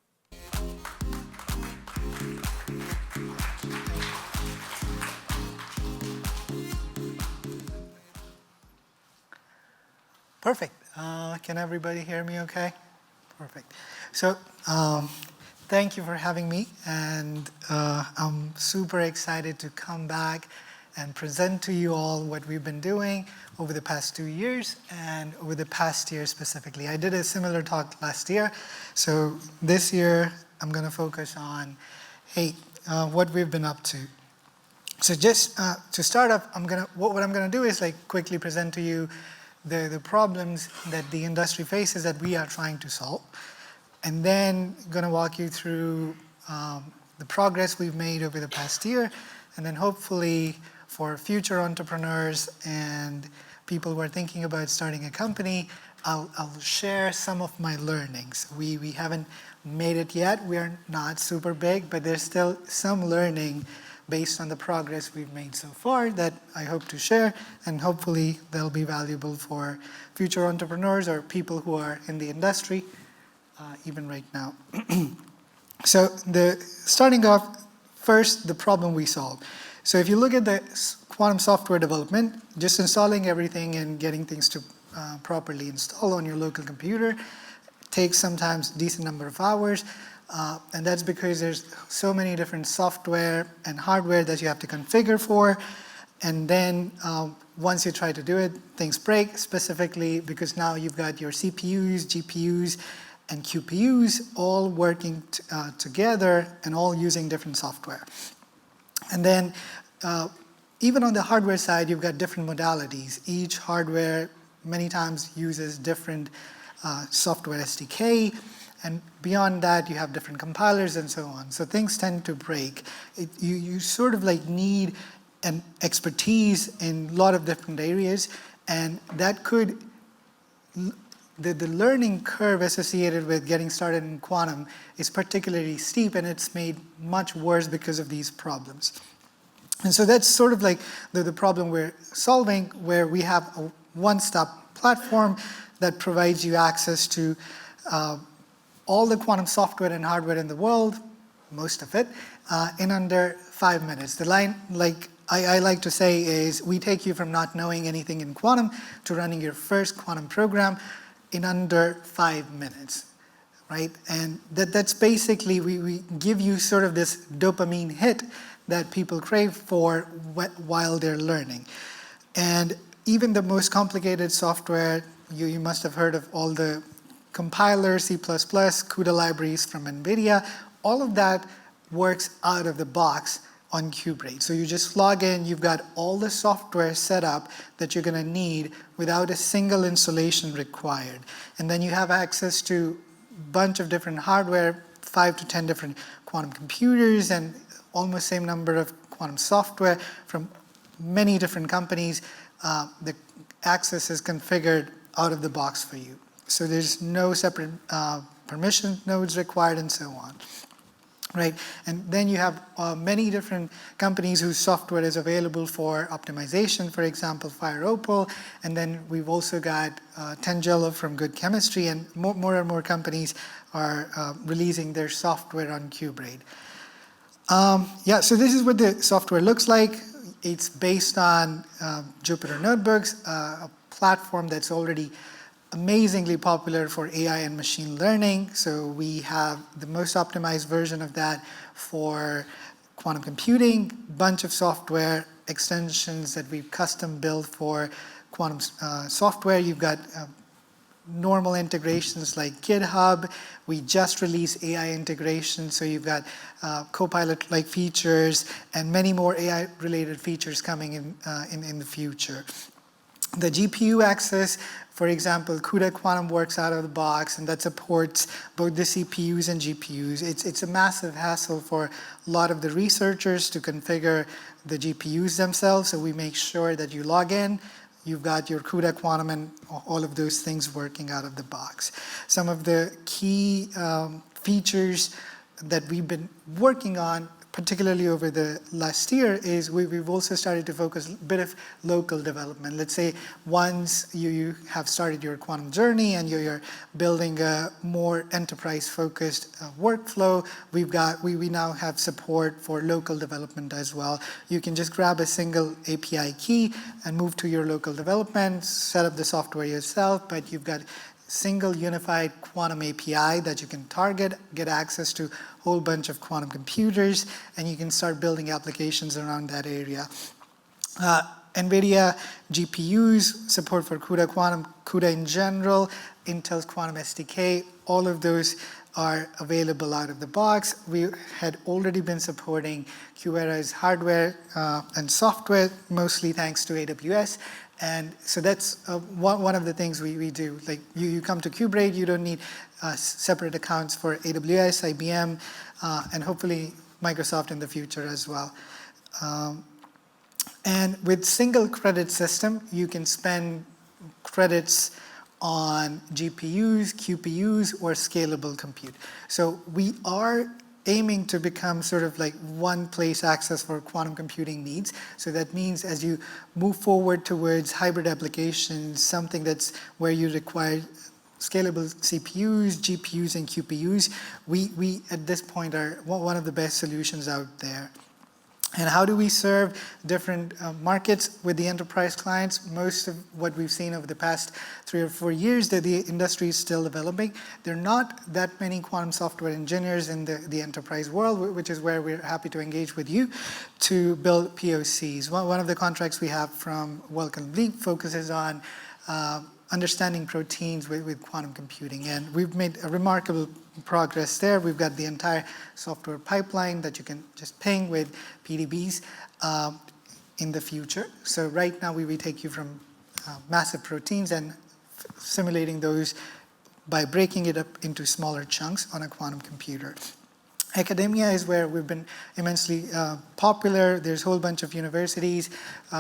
Perfect. Can everybody hear me okay? Perfect. So thank you for having me, and I'm super excited to come back and present to you all what we've been doing over the past 2 years and over the past year specifically. I did a similar talk last year, so this year I'm going to focus on, what we've been up to. So just to start up, what I'm going to do is quickly present to you the problems that the industry faces that we are trying to solve, and then going to walk you through the progress we've made over the past year, and then hopefully for future entrepreneurs and people who are thinking about starting a company, I'll share some of my learnings. We haven't made it yet. We are not super big, but there's still some learning based on the progress we've made so far that I hope to share, and hopefully they'll be valuable for future entrepreneurs or people who are in the industry, even right now. So starting off, first, the problem we solve. So if you look at the quantum software development, just installing everything and getting things to properly install on your local computer takes sometimes a decent number of hours. And that's because there's so many different software and hardware that you have to configure for. And then once you try to do it, things break, specifically because now you've got your CPUs, GPUs, and QPUs all working together and all using different software. And then even on the hardware side, you've got different modalities. Each hardware many times uses different software SDK, and beyond that, you have different compilers and so on. So things tend to break. You sort of need an expertise in a lot of different areas, and that could, the learning curve associated with getting started in quantum is particularly steep, and it's made much worse because of these problems. And so that's sort of the problem we're solving, where we have a one-stop platform that provides you access to all the quantum software and hardware in the world, most of it, in under 5 minutes. The line, I like to say, is we take you from not knowing anything in quantum to running your first quantum program in under 5 minutes, right? And that's basically, we give you sort of this dopamine hit that people crave for while they're learning. And even the most complicated software, you must have heard of all the compilers, C++, CUDA libraries from NVIDIA, all of that works out of the box on Kuberate. So you just log in, you've got all the software set up that you're going to need without a single installation required. And then you have access to a bunch of different hardware, 5 to 10 different quantum computers, and almost same number of quantum software from many different companies. The access is configured out of the box for you. So there's no separate permission nodes required and so on, right? And then you have many different companies whose software is available for optimization, for example, FireOpal, and then we've also got Tangelo from Good Chemistry, and more and more companies are releasing their software on Kuberate. So this is what the software looks like. It's based on Jupyter Notebooks, a platform that's already amazingly popular for AI and machine learning. So we have the most optimized version of that for quantum computing, bunch of software extensions that we've custom built for quantum software. You've got normal integrations like GitHub. We just released AI integration, so you've got Copilot-like features and many more AI-related features coming in the future. The GPU access, for example, CUDA Quantum works out of the box, and that supports both the CPUs and GPUs. It's a massive hassle for a lot of the researchers to configure the GPUs themselves, so we make sure that you log in, you've got your CUDA Quantum and all of those things working out of the box. Some of the key features that we've been working on, particularly over the last year, is we've also started to focus a bit of local development. Let's say once you have started your quantum journey and you're building a more enterprise-focused workflow, we now have support for local development as well. You can just grab a single API key and move to your local development, set up the software yourself, but you've got single unified quantum API that you can target, get access to a whole bunch of quantum computers, and you can start building applications around that area. NVIDIA GPUs, support for CUDA Quantum, CUDA in general, Intel's Quantum SDK, all of those are available out of the box. We had already been supporting QEra's hardware and software, mostly thanks to AWS. And so that's one of the things we do. Like you come to QBraid, you don't need separate accounts for AWS, IBM, and hopefully Microsoft in the future as well. And with single credit system, you can spend credits on GPUs, QPUs, or scalable compute. So we are aiming to become sort of like one place access for quantum computing needs. So that means as you move forward towards hybrid applications, something that's where you require scalable CPUs, GPUs, and QPUs, we at this point are one of the best solutions out there. And how do we serve different markets with the enterprise clients? Most of what we've seen over the past 3 or 4 years that the industry is still developing. There are not that many quantum software engineers in the enterprise world, which is where we're happy to engage with you to build POCs. One of the contracts we have from Welcome Leap focuses on understanding proteins with quantum computing. And we've made a remarkable progress there. We've got the entire software pipeline that you can just ping with PDBs in the future. So right now we take you from massive proteins and simulating those by breaking it up into smaller chunks on a quantum computer. Academia is where we've been immensely popular. There's a whole bunch of universities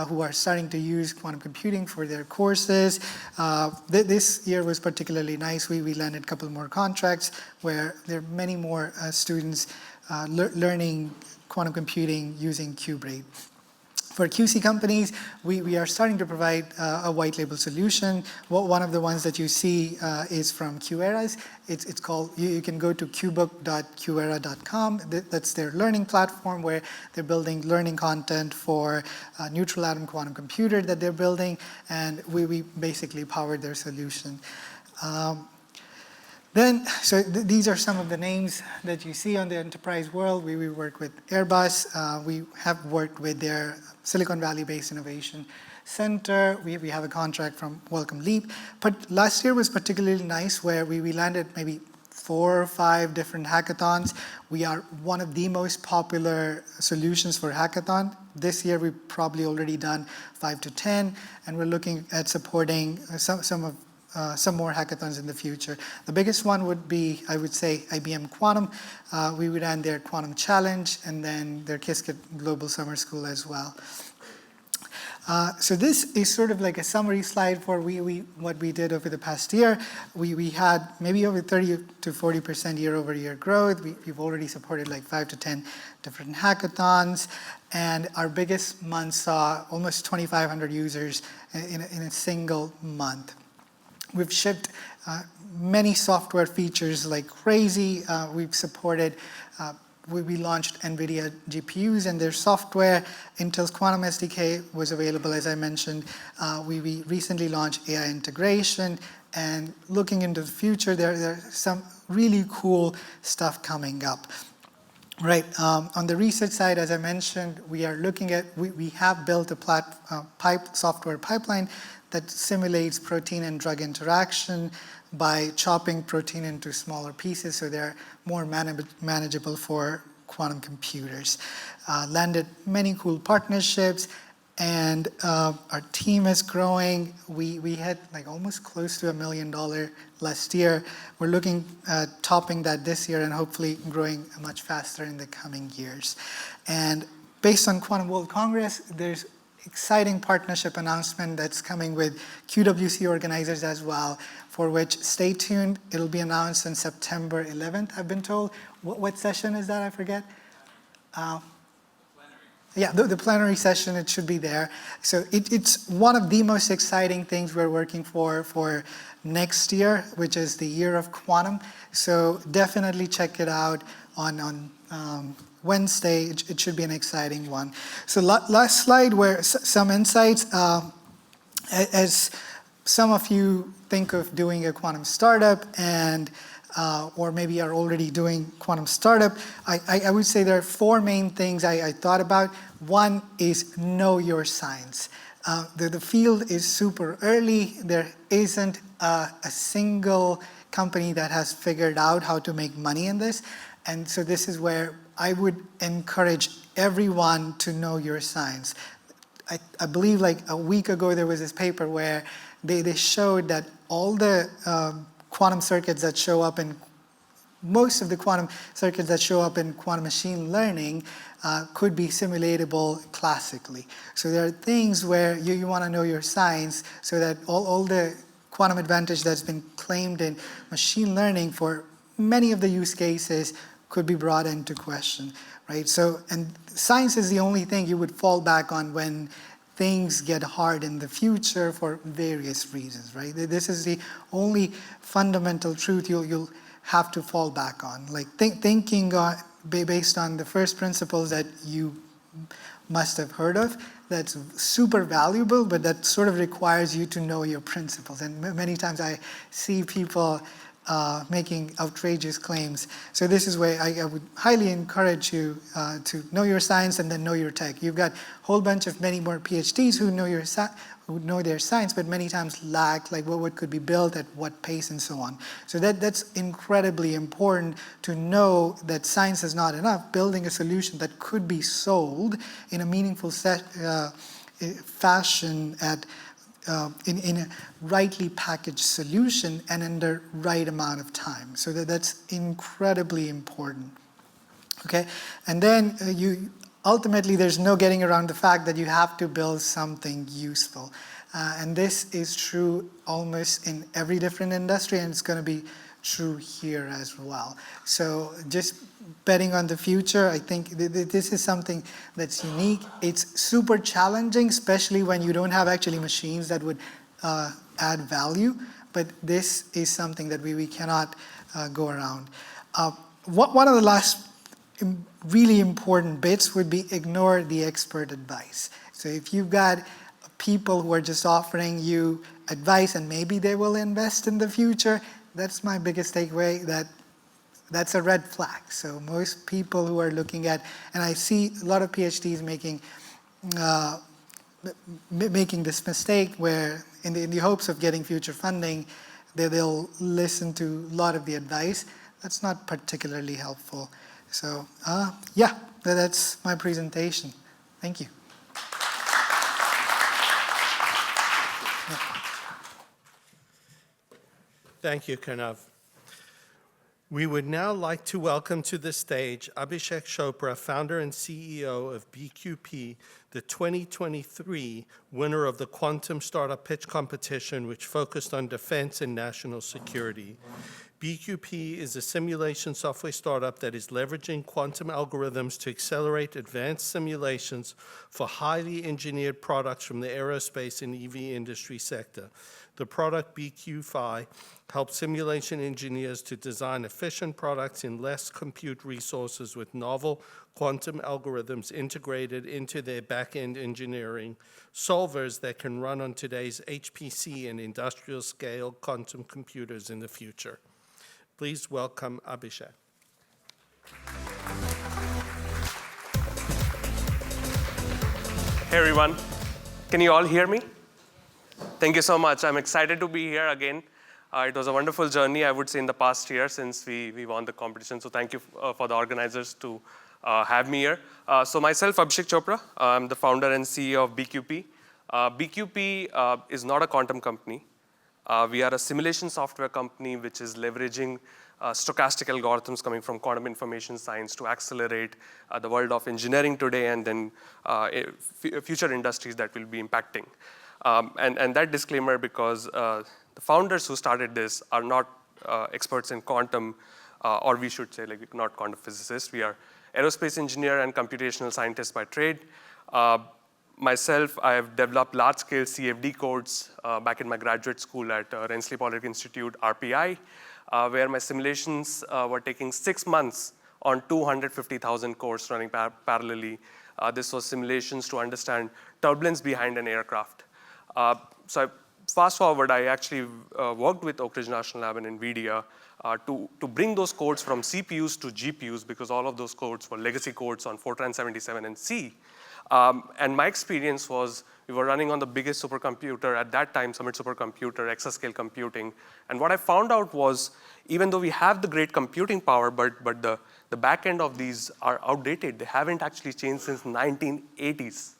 who are starting to use quantum computing for their courses. This year was particularly nice. We landed a couple more contracts where there are many more students learning quantum computing using QBraid. For QC companies, we are starting to provide a white label solution. One of the ones that you see is from QEra's. It's called, you can go to qbook.qera.com. That's their learning platform where they're building learning content for a neutral atom quantum computer that they're building, and we basically powered their solution. These are some of the names that you see on the enterprise world. We work with Airbus. We have worked with their Silicon Valley-based innovation center. We have a contract from Welcome Leap. But last year was particularly nice where we landed maybe 4 or 5 different hackathons. We are one of the most popular solutions for hackathon. This year we've probably already done 5 to 10, and we're looking at supporting some more hackathons in the future. The biggest one would be, I would say, IBM Quantum. We ran their Quantum Challenge and then their Qiskit Global Summer School as well. So this is sort of like a summary slide for what we did over the past year. We had maybe over 30 to 40% year-over-year growth. We've already supported like 5 to 10 different hackathons. And our biggest month saw almost 2,500 users in a single month. We've shipped many software features like crazy. We've supported, we launched NVIDIA GPUs and their software. Intel's Quantum SDK was available, as I mentioned. We recently launched AI integration. And looking into the future, there's some really cool stuff coming up. Right, on the research side, as I mentioned, we are looking at, we have built a software pipeline that simulates protein and drug interaction by chopping protein into smaller pieces so they're more manageable for quantum computers. Landed many cool partnerships, and our team is growing. We had like almost close to $1 million last year. We're looking at topping that this year and hopefully growing much faster in the coming years. And based on Quantum World Congress, there's exciting partnership announcement that's coming with QWC organizers as well, for which stay tuned. It'll be announced on September 11th, I've been told. What session is that? I forget. Yeah, the plenary session, it should be there. So it's one of the most exciting things we're working for next year, which is the year of quantum. So definitely check it out on Wednesday. It should be an exciting one. So last slide, where some insights. As some of you think of doing a quantum startup and or maybe are already doing quantum startup, I would say there are four main things I thought about. One is know your science. The field is super early. There isn't a single company that has figured out how to make money in this. And so this is where I would encourage everyone to know your science. I believe like a week ago there was this paper where they showed that all the quantum circuits that show up in most of the quantum circuits that show up in quantum machine learning could be simulatable classically. So there are things where you want to know your science so that all the quantum advantage that's been claimed in machine learning for many of the use cases could be brought into question, right? So, and science is the only thing you would fall back on when things get hard in the future for various reasons, right? This is the only fundamental truth you'll have to fall back on. Like thinking based on the first principles that you must have heard of, that's super valuable, but that sort of requires you to know your principles. And many times I see people making outrageous claims. So this is where I would highly encourage you to know your science and then know your tech. You've got a whole bunch of many more PhDs who know their science, but many times lack like what could be built at what pace and so on. So that's incredibly important to know that science is not enough. Building a solution that could be sold in a meaningful fashion in a rightly packaged solution and in the right amount of time. So that's incredibly important. Okay, and then ultimately there's no getting around the fact that you have to build something useful. And this is true almost in every different industry, and it's going to be true here as well. So just betting on the future, I think this is something that's unique. It's super challenging, especially when you don't have actually machines that would add value, but this is something that we cannot go around. One of the last really important bits would be ignore the expert advice. So if you've got people who are just offering you advice and maybe they will invest in the future, that's my biggest takeaway, that's a red flag. So most people who are looking at, and I see a lot of PhDs making this mistake where in the hopes of getting future funding, they'll listen to a lot of the advice. That's not particularly helpful. So yeah, that's my presentation. Thank you. Thank you, Kanav. We would now like to welcome to the stage Abhishek Chopra, founder and CEO of BQP, the 2023 winner of the Quantum Startup Pitch Competition, which focused on defense and national security. BQP is a simulation software startup that is leveraging quantum algorithms to accelerate advanced simulations for highly engineered products from the aerospace and EV industry sector. The product BQ-Fi helps simulation engineers to design efficient products in less compute resources with novel quantum algorithms integrated into their back-end engineering solvers that can run on today's HPC and industrial scale quantum computers in the future. Please welcome Abhishek. Hey everyone, can you all hear me? Thank you so much. I'm excited to be here again. It was a wonderful journey, I would say, in the past year since we won the competition. So thank you for the organizers to have me here. So myself, Abhishek Chopra, I'm the founder and CEO of BQP. BQP is not a quantum company. We are a simulation software company which is leveraging stochastic algorithms coming from quantum information science to accelerate the world of engineering today and then future industries that will be impacting. And that disclaimer because the founders who started this are not experts in quantum, or we should say like not quantum physicists. We are aerospace engineer and computational scientists by trade. Myself, I have developed large-scale CFD codes back in my graduate school at Rensselaer Polytechnic Institute, RPI, where my simulations were taking 6 months on 250,000 cores running parallelly. This was simulations to understand turbulence behind an aircraft. So I fast forward, I actually worked with Oak Ridge National Lab and NVIDIA to bring those codes from CPUs to GPUs, because all of those codes were legacy codes on Fortran 77 and C. And my experience was we were running on the biggest supercomputer at that time, Summit supercomputer, exascale computing. And what I found out was, even though we have the great computing power, but the back end of these are outdated. They haven't actually changed since 1980s.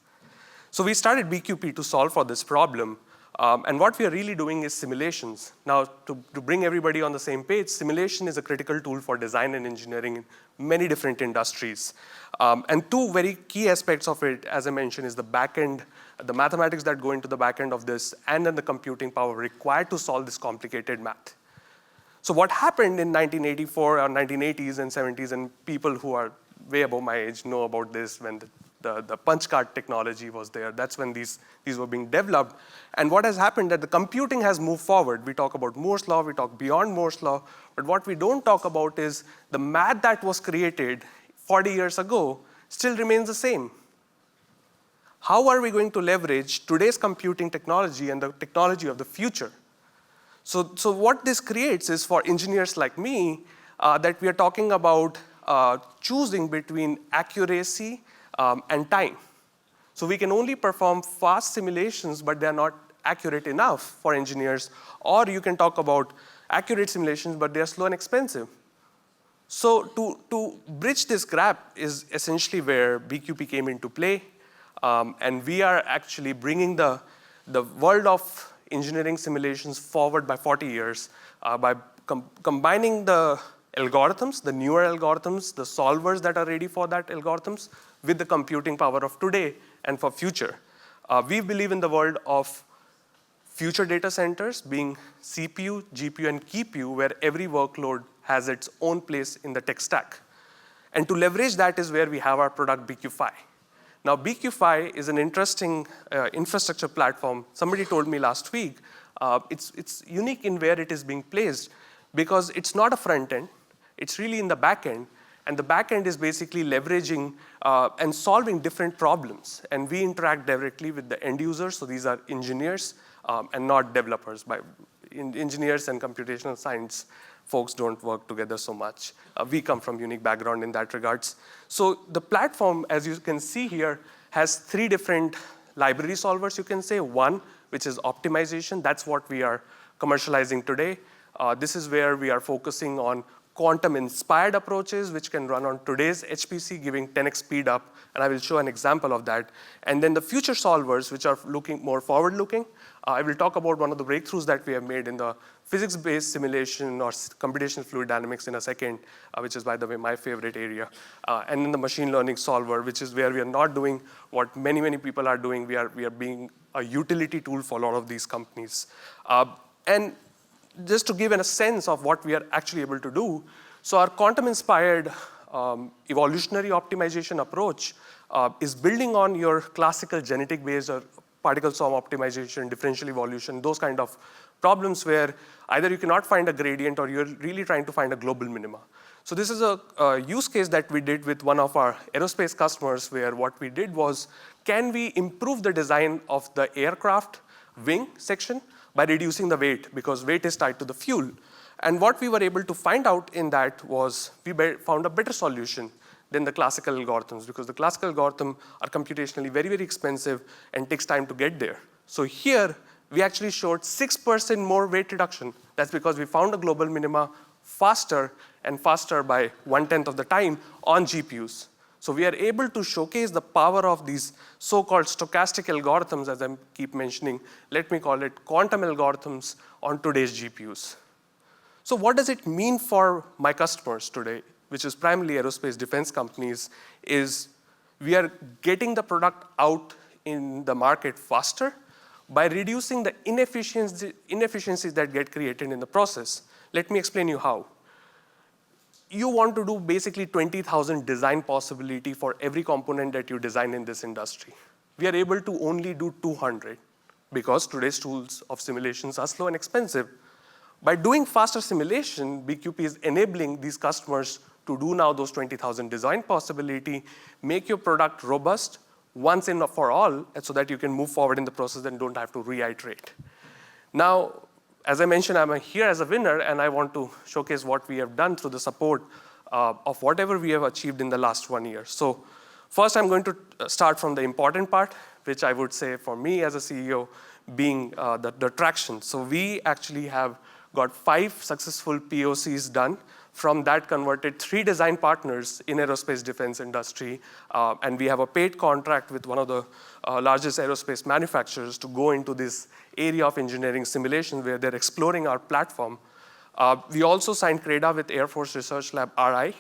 So we started BQP to solve for this problem. And what we are really doing is simulations. Now, to bring everybody on the same page, simulation is a critical tool for design and engineering in many different industries. And two very key aspects of it, as I mentioned, is the back end, the mathematics that go into the back end of this, and then the computing power required to solve this complicated math. So what happened in 1984 or 1980s and 70s, and people who are way above my age know about this, when the punch card technology was there. That's when these were being developed. And what has happened that the computing has moved forward. We talk about Moore's law, we talk beyond Moore's law, but what we don't talk about is the math that was created 40 years ago still remains the same. How are we going to leverage today's computing technology and the technology of the future? So what this creates is, for engineers like me, that we are talking about choosing between accuracy and time. So we can only perform fast simulations, but they're not accurate enough for engineers. Or you can talk about accurate simulations, but they're slow and expensive. So to bridge this gap is essentially where BQP came into play. And we are actually bringing the world of engineering simulations forward by 40 years by combining the algorithms, the newer algorithms, the solvers that are ready for that algorithms, with the computing power of today and for future. We believe in the world of future data centers being CPU, GPU, and QPU, where every workload has its own place in the tech stack. And to leverage that is where we have our product BQ-Fi. Now, BQ-Fi is an interesting infrastructure platform. Somebody told me last week, it's unique in where it is being placed, because it's not a front end, it's really in the back end. And the back end is basically leveraging and solving different problems. And we interact directly with the end users, so these are engineers and not developers. Engineers and computational science folks don't work together so much. We come from unique background in that regards. So the platform, as you can see here, has 3 different library solvers, you can say. One, which is optimization. That's what we are commercializing today. This is where we are focusing on quantum-inspired approaches, which can run on today's HPC, giving 10x speed up, and I will show an example of that. And then the future solvers, which are looking more forward-looking. I will talk about one of the breakthroughs that we have made in the physics-based simulation or computational fluid dynamics in a second, which is, by the way, my favorite area. And then the machine learning solver, which is where we are not doing what many, many people are doing. We are being a utility tool for a lot of these companies. And just to give a sense of what we are actually able to do, so our quantum-inspired evolutionary optimization approach is building on your classical genetic-based or particle swarm optimization, differential evolution, those kind of problems where either you cannot find a gradient or you're really trying to find a global minima. So this is a use case that we did with one of our aerospace customers, where what we did was, can we improve the design of the aircraft wing section by reducing the weight, because weight is tied to the fuel. And what we were able to find out in that was we found a better solution than the classical algorithms, because the classical algorithms are computationally very, very expensive and takes time to get there. So here, we actually showed 6% more weight reduction. That's because we found a global minima faster and faster by 1/10 of the time on GPUs. So we are able to showcase the power of these so-called stochastic algorithms, as I keep mentioning. Let me call it quantum algorithms on today's GPUs. So what does it mean for my customers today, which is primarily aerospace defense companies, is we are getting the product out in the market faster by reducing the inefficiencies that get created in the process. Let me explain you how. You want to do basically 20,000 design possibility for every component that you design in this industry. We are able to only do 200 because today's tools of simulations are slow and expensive. By doing faster simulation, BQP is enabling these customers to do now those 20,000 design possibility, make your product robust once and for all, so that you can move forward in the process and don't have to reiterate. Now, as I mentioned, I'm here as a winner, and I want to showcase what we have done through the support of whatever we have achieved in the last 1 year. So first, I'm going to start from the important part, which I would say for me as a CEO, being the traction. So we actually have got 5 successful POCs done. From that, converted 3 design partners in aerospace defense industry, and we have a paid contract with one of the largest aerospace manufacturers to go into this area of engineering simulation where they're exploring our platform. We also signed CRADA with Air Force Research Lab RI,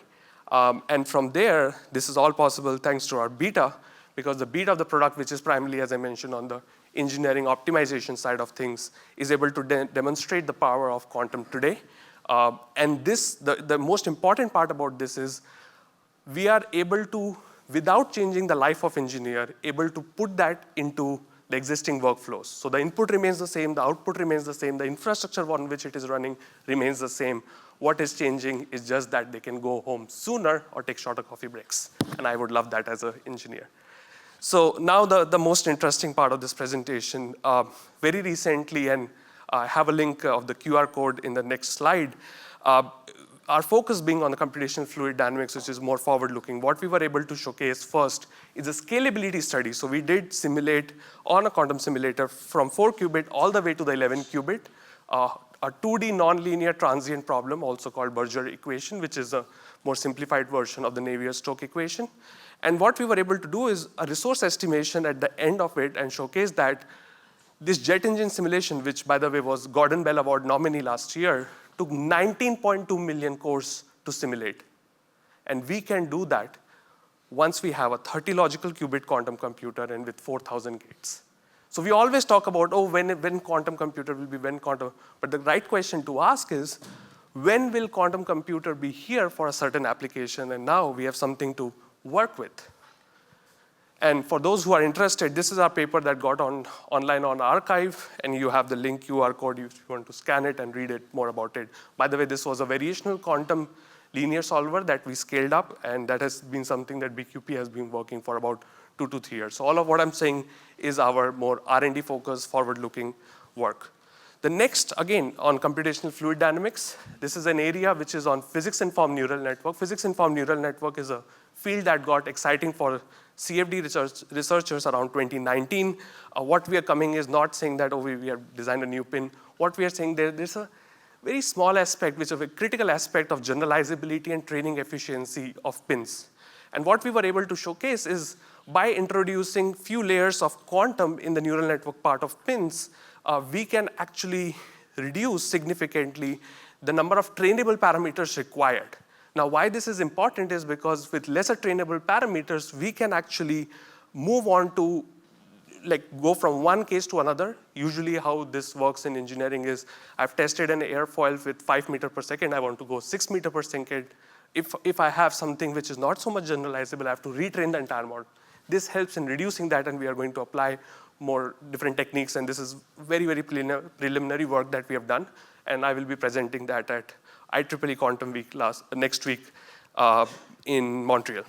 and from there, this is all possible thanks to our beta, because the beta of the product, which is primarily, as I mentioned, on the engineering optimization side of things, is able to demonstrate the power of quantum today. And the most important part about this is we are able to, without changing the life of engineer, able to put that into the existing workflows. So the input remains the same, the output remains the same, the infrastructure on which it is running remains the same. What is changing is just that they can go home sooner or take shorter coffee breaks. And I would love that as an engineer. So now the most interesting part of this presentation, very recently, and I have a link of the QR code in the next slide, our focus being on the computational fluid dynamics, which is more forward-looking. What we were able to showcase first is a scalability study. So we did simulate on a quantum simulator from 4-qubit all the way to the 11-qubit, a 2D nonlinear transient problem, also called Berger equation, which is a more simplified version of the Navier-Stokes equation. And what we were able to do is a resource estimation at the end of it and showcase that this jet engine simulation, which by the way was Gordon Bell Award nominee last year, took 19.2 million cores to simulate. And we can do that once we have a 30 logical qubit quantum computer and with 4,000 gates. So we always talk about, when quantum computer will be, when quantum, but the right question to ask is, when will quantum computer be here for a certain application? And now we have something to work with. And for those who are interested, this is our paper that got online on arXiv, and you have the link QR code if you want to scan it and read it more about it. By the way, this was a variational quantum linear solver that we scaled up, and that has been something that BQP has been working for about 2 to 3 years. So all of what I'm saying is our more R&D focused, forward-looking work. The next, again, on computational fluid dynamics, this is an area which is on physics-informed neural network. Physics-informed neural network is a field that got exciting for CFD researchers around 2019. What we are coming is not saying that, we have designed a new pin. What we are saying, there's a very small aspect, which is a critical aspect of generalizability and training efficiency of pins. And what we were able to showcase is by introducing few layers of quantum in the neural network part of pins, we can actually reduce significantly the number of trainable parameters required. Now, why this is important is because with lesser trainable parameters, we can actually move on to go from one case to another. Usually how this works in engineering is I've tested an airfoil with 5 meters per second. I want to go 6 meters per second. If I have something which is not so much generalizable, I have to retrain the entire model. This helps in reducing that, and we are going to apply more different techniques. And this is very, very preliminary work that we have done. And I will be presenting that at IEEE Quantum Week next week in Montreal.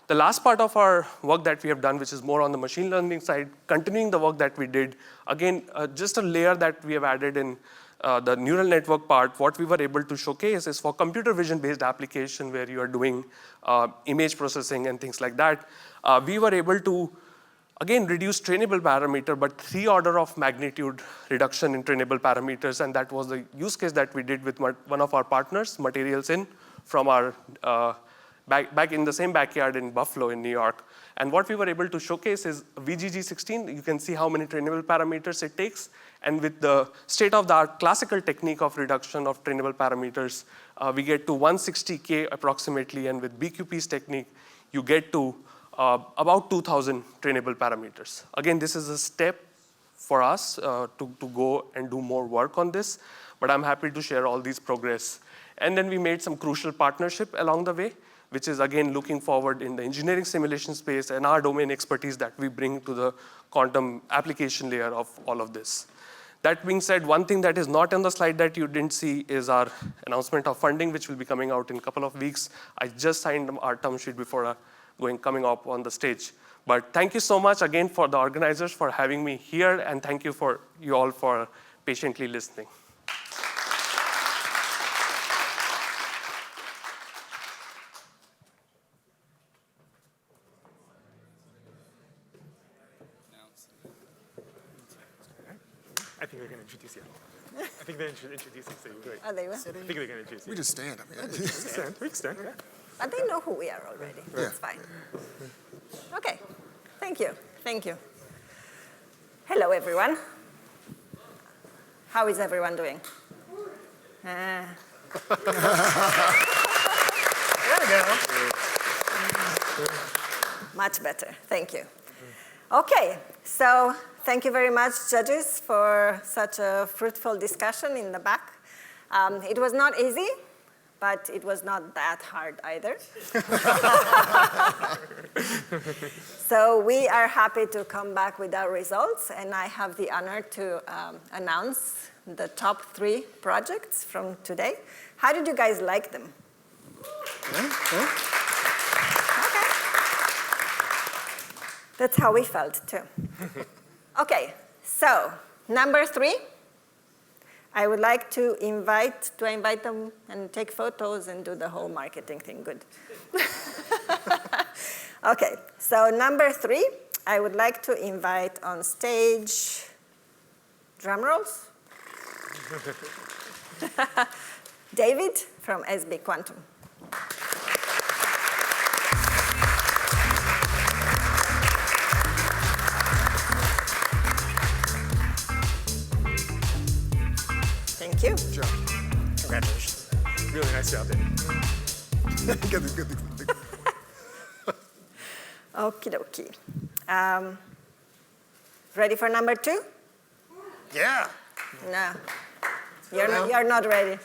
The last part of our work that we have done, which is more on the machine learning side, continuing the work that we did, again, just a layer that we have added in the neural network part. What we were able to showcase is for computer vision-based application where you are doing image processing and things like that, we were able to, again, reduce trainable parameter, but 3 order of magnitude reduction in trainable parameters, and that was the use case that we did with one of our partners, Materials In, from our back in the same backyard in Buffalo in New York. And what we were able to showcase is VGG16. You can see how many trainable parameters it takes, and with the state-of-the-art classical technique of reduction of trainable parameters, we get to 160K approximately, and with BQP's technique, you get to about 2,000 trainable parameters. Again, this is a step for us to go and do more work on this, but I'm happy to share all these progress. And then we made some crucial partnership along the way, which is again looking forward in the engineering simulation space and our domain expertise that we bring to the quantum application layer of all of this. That being said, one thing that is not on the slide that you didn't see is our announcement of funding, which will be coming out in a couple of weeks. I just signed our term sheet before coming up on the stage. But thank you so much again for the organizers for having me here, and thank you for you all for patiently listening. I think they're going to introduce you. I think they're introducing you, so you're great. Oh, they will? I think they're going to introduce you. We just stand. I mean, We can stand, yeah. But they know who we are already. That's fine. Okay. Thank you. Thank you. Hello, everyone. How is everyone doing? There we go. Much better. Thank you. Okay. So thank you very much, judges, for such a fruitful discussion in the back. It was not easy, but it was not that hard either. So we are happy to come back with our results, and I have the honor to announce the top 3 projects from today. How did you guys like them? Okay. That's how we felt too. Okay, so number 3. I would like to invite them and take photos and do the whole marketing thing. Good. Okay, so number 3, I would like to invite on stage, drum rolls, David from SB Quantum. Thank you. Good job. Congratulations. Really nice job, David. Good. Okie dokie. Ready for number 2? Yeah. No. You're not ready.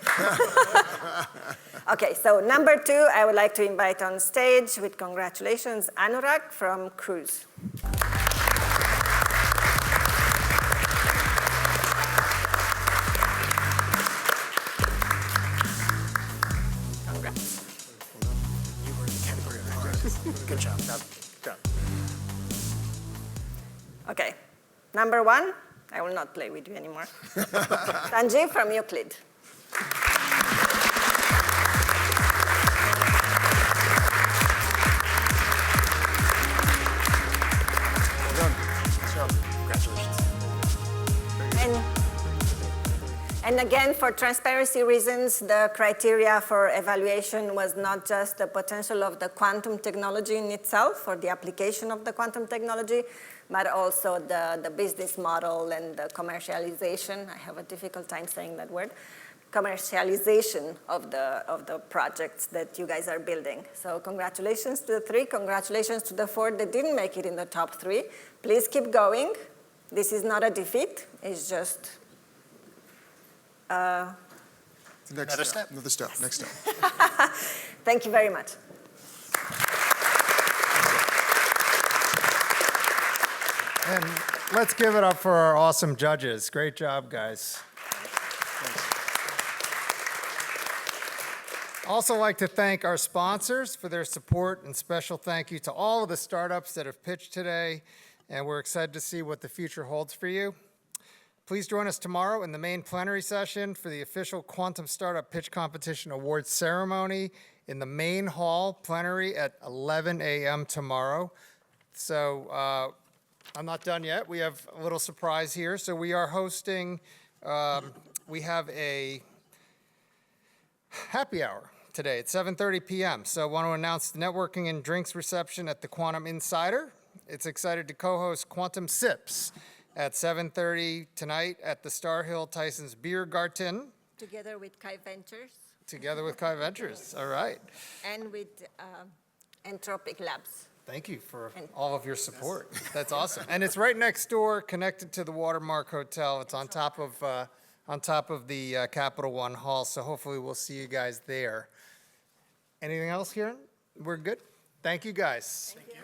Okay, so number 2, I would like to invite on stage with congratulations, Anurag from Cruise. Congrats. You were in the category of congrats. Good job. Good job. Okay, number 1, I will not play with you anymore. Sanjeev from Euclid. Well done. Good job. Congratulations. And again, for transparency reasons, the criteria for evaluation was not just the potential of the quantum technology in itself or the application of the quantum technology, but also the business model and the commercialization. I have a difficult time saying that word. Commercialization of the projects that you guys are building. So congratulations to the 3. Congratulations to the 4 that didn't make it in the top 3. Please keep going. This is not a defeat. It's just Next step. Another step. Next step. Thank you very much. And let's give it up for our awesome judges. Great job, guys. Also like to thank our sponsors for their support, and special thank you to all of the startups that have pitched today, and we're excited to see what the future holds for you. Please join us tomorrow in the main plenary session for the official Quantum Startup Pitch Competition Awards ceremony in the main hall plenary at 11 a.m. tomorrow. So I'm not done yet. We have a little surprise here. So we are hosting, we have a happy hour today at 7:30 p.m. So I want to announce the networking and drinks reception at the Quantum Insider. It's excited to co-host Quantum Sips at 7:30 tonight at the Star Hill Tyson's Beer Garten. Together with Kai Ventures. Together with Kai Ventures, all right. And with Entropic Labs. Thank you for all of your support. That's awesome. And it's right next door, connected to the Watermark Hotel. It's on top of the Capital One Hall, so hopefully we'll see you guys there. Anything else here? We're good? Thank you, guys. Thank you.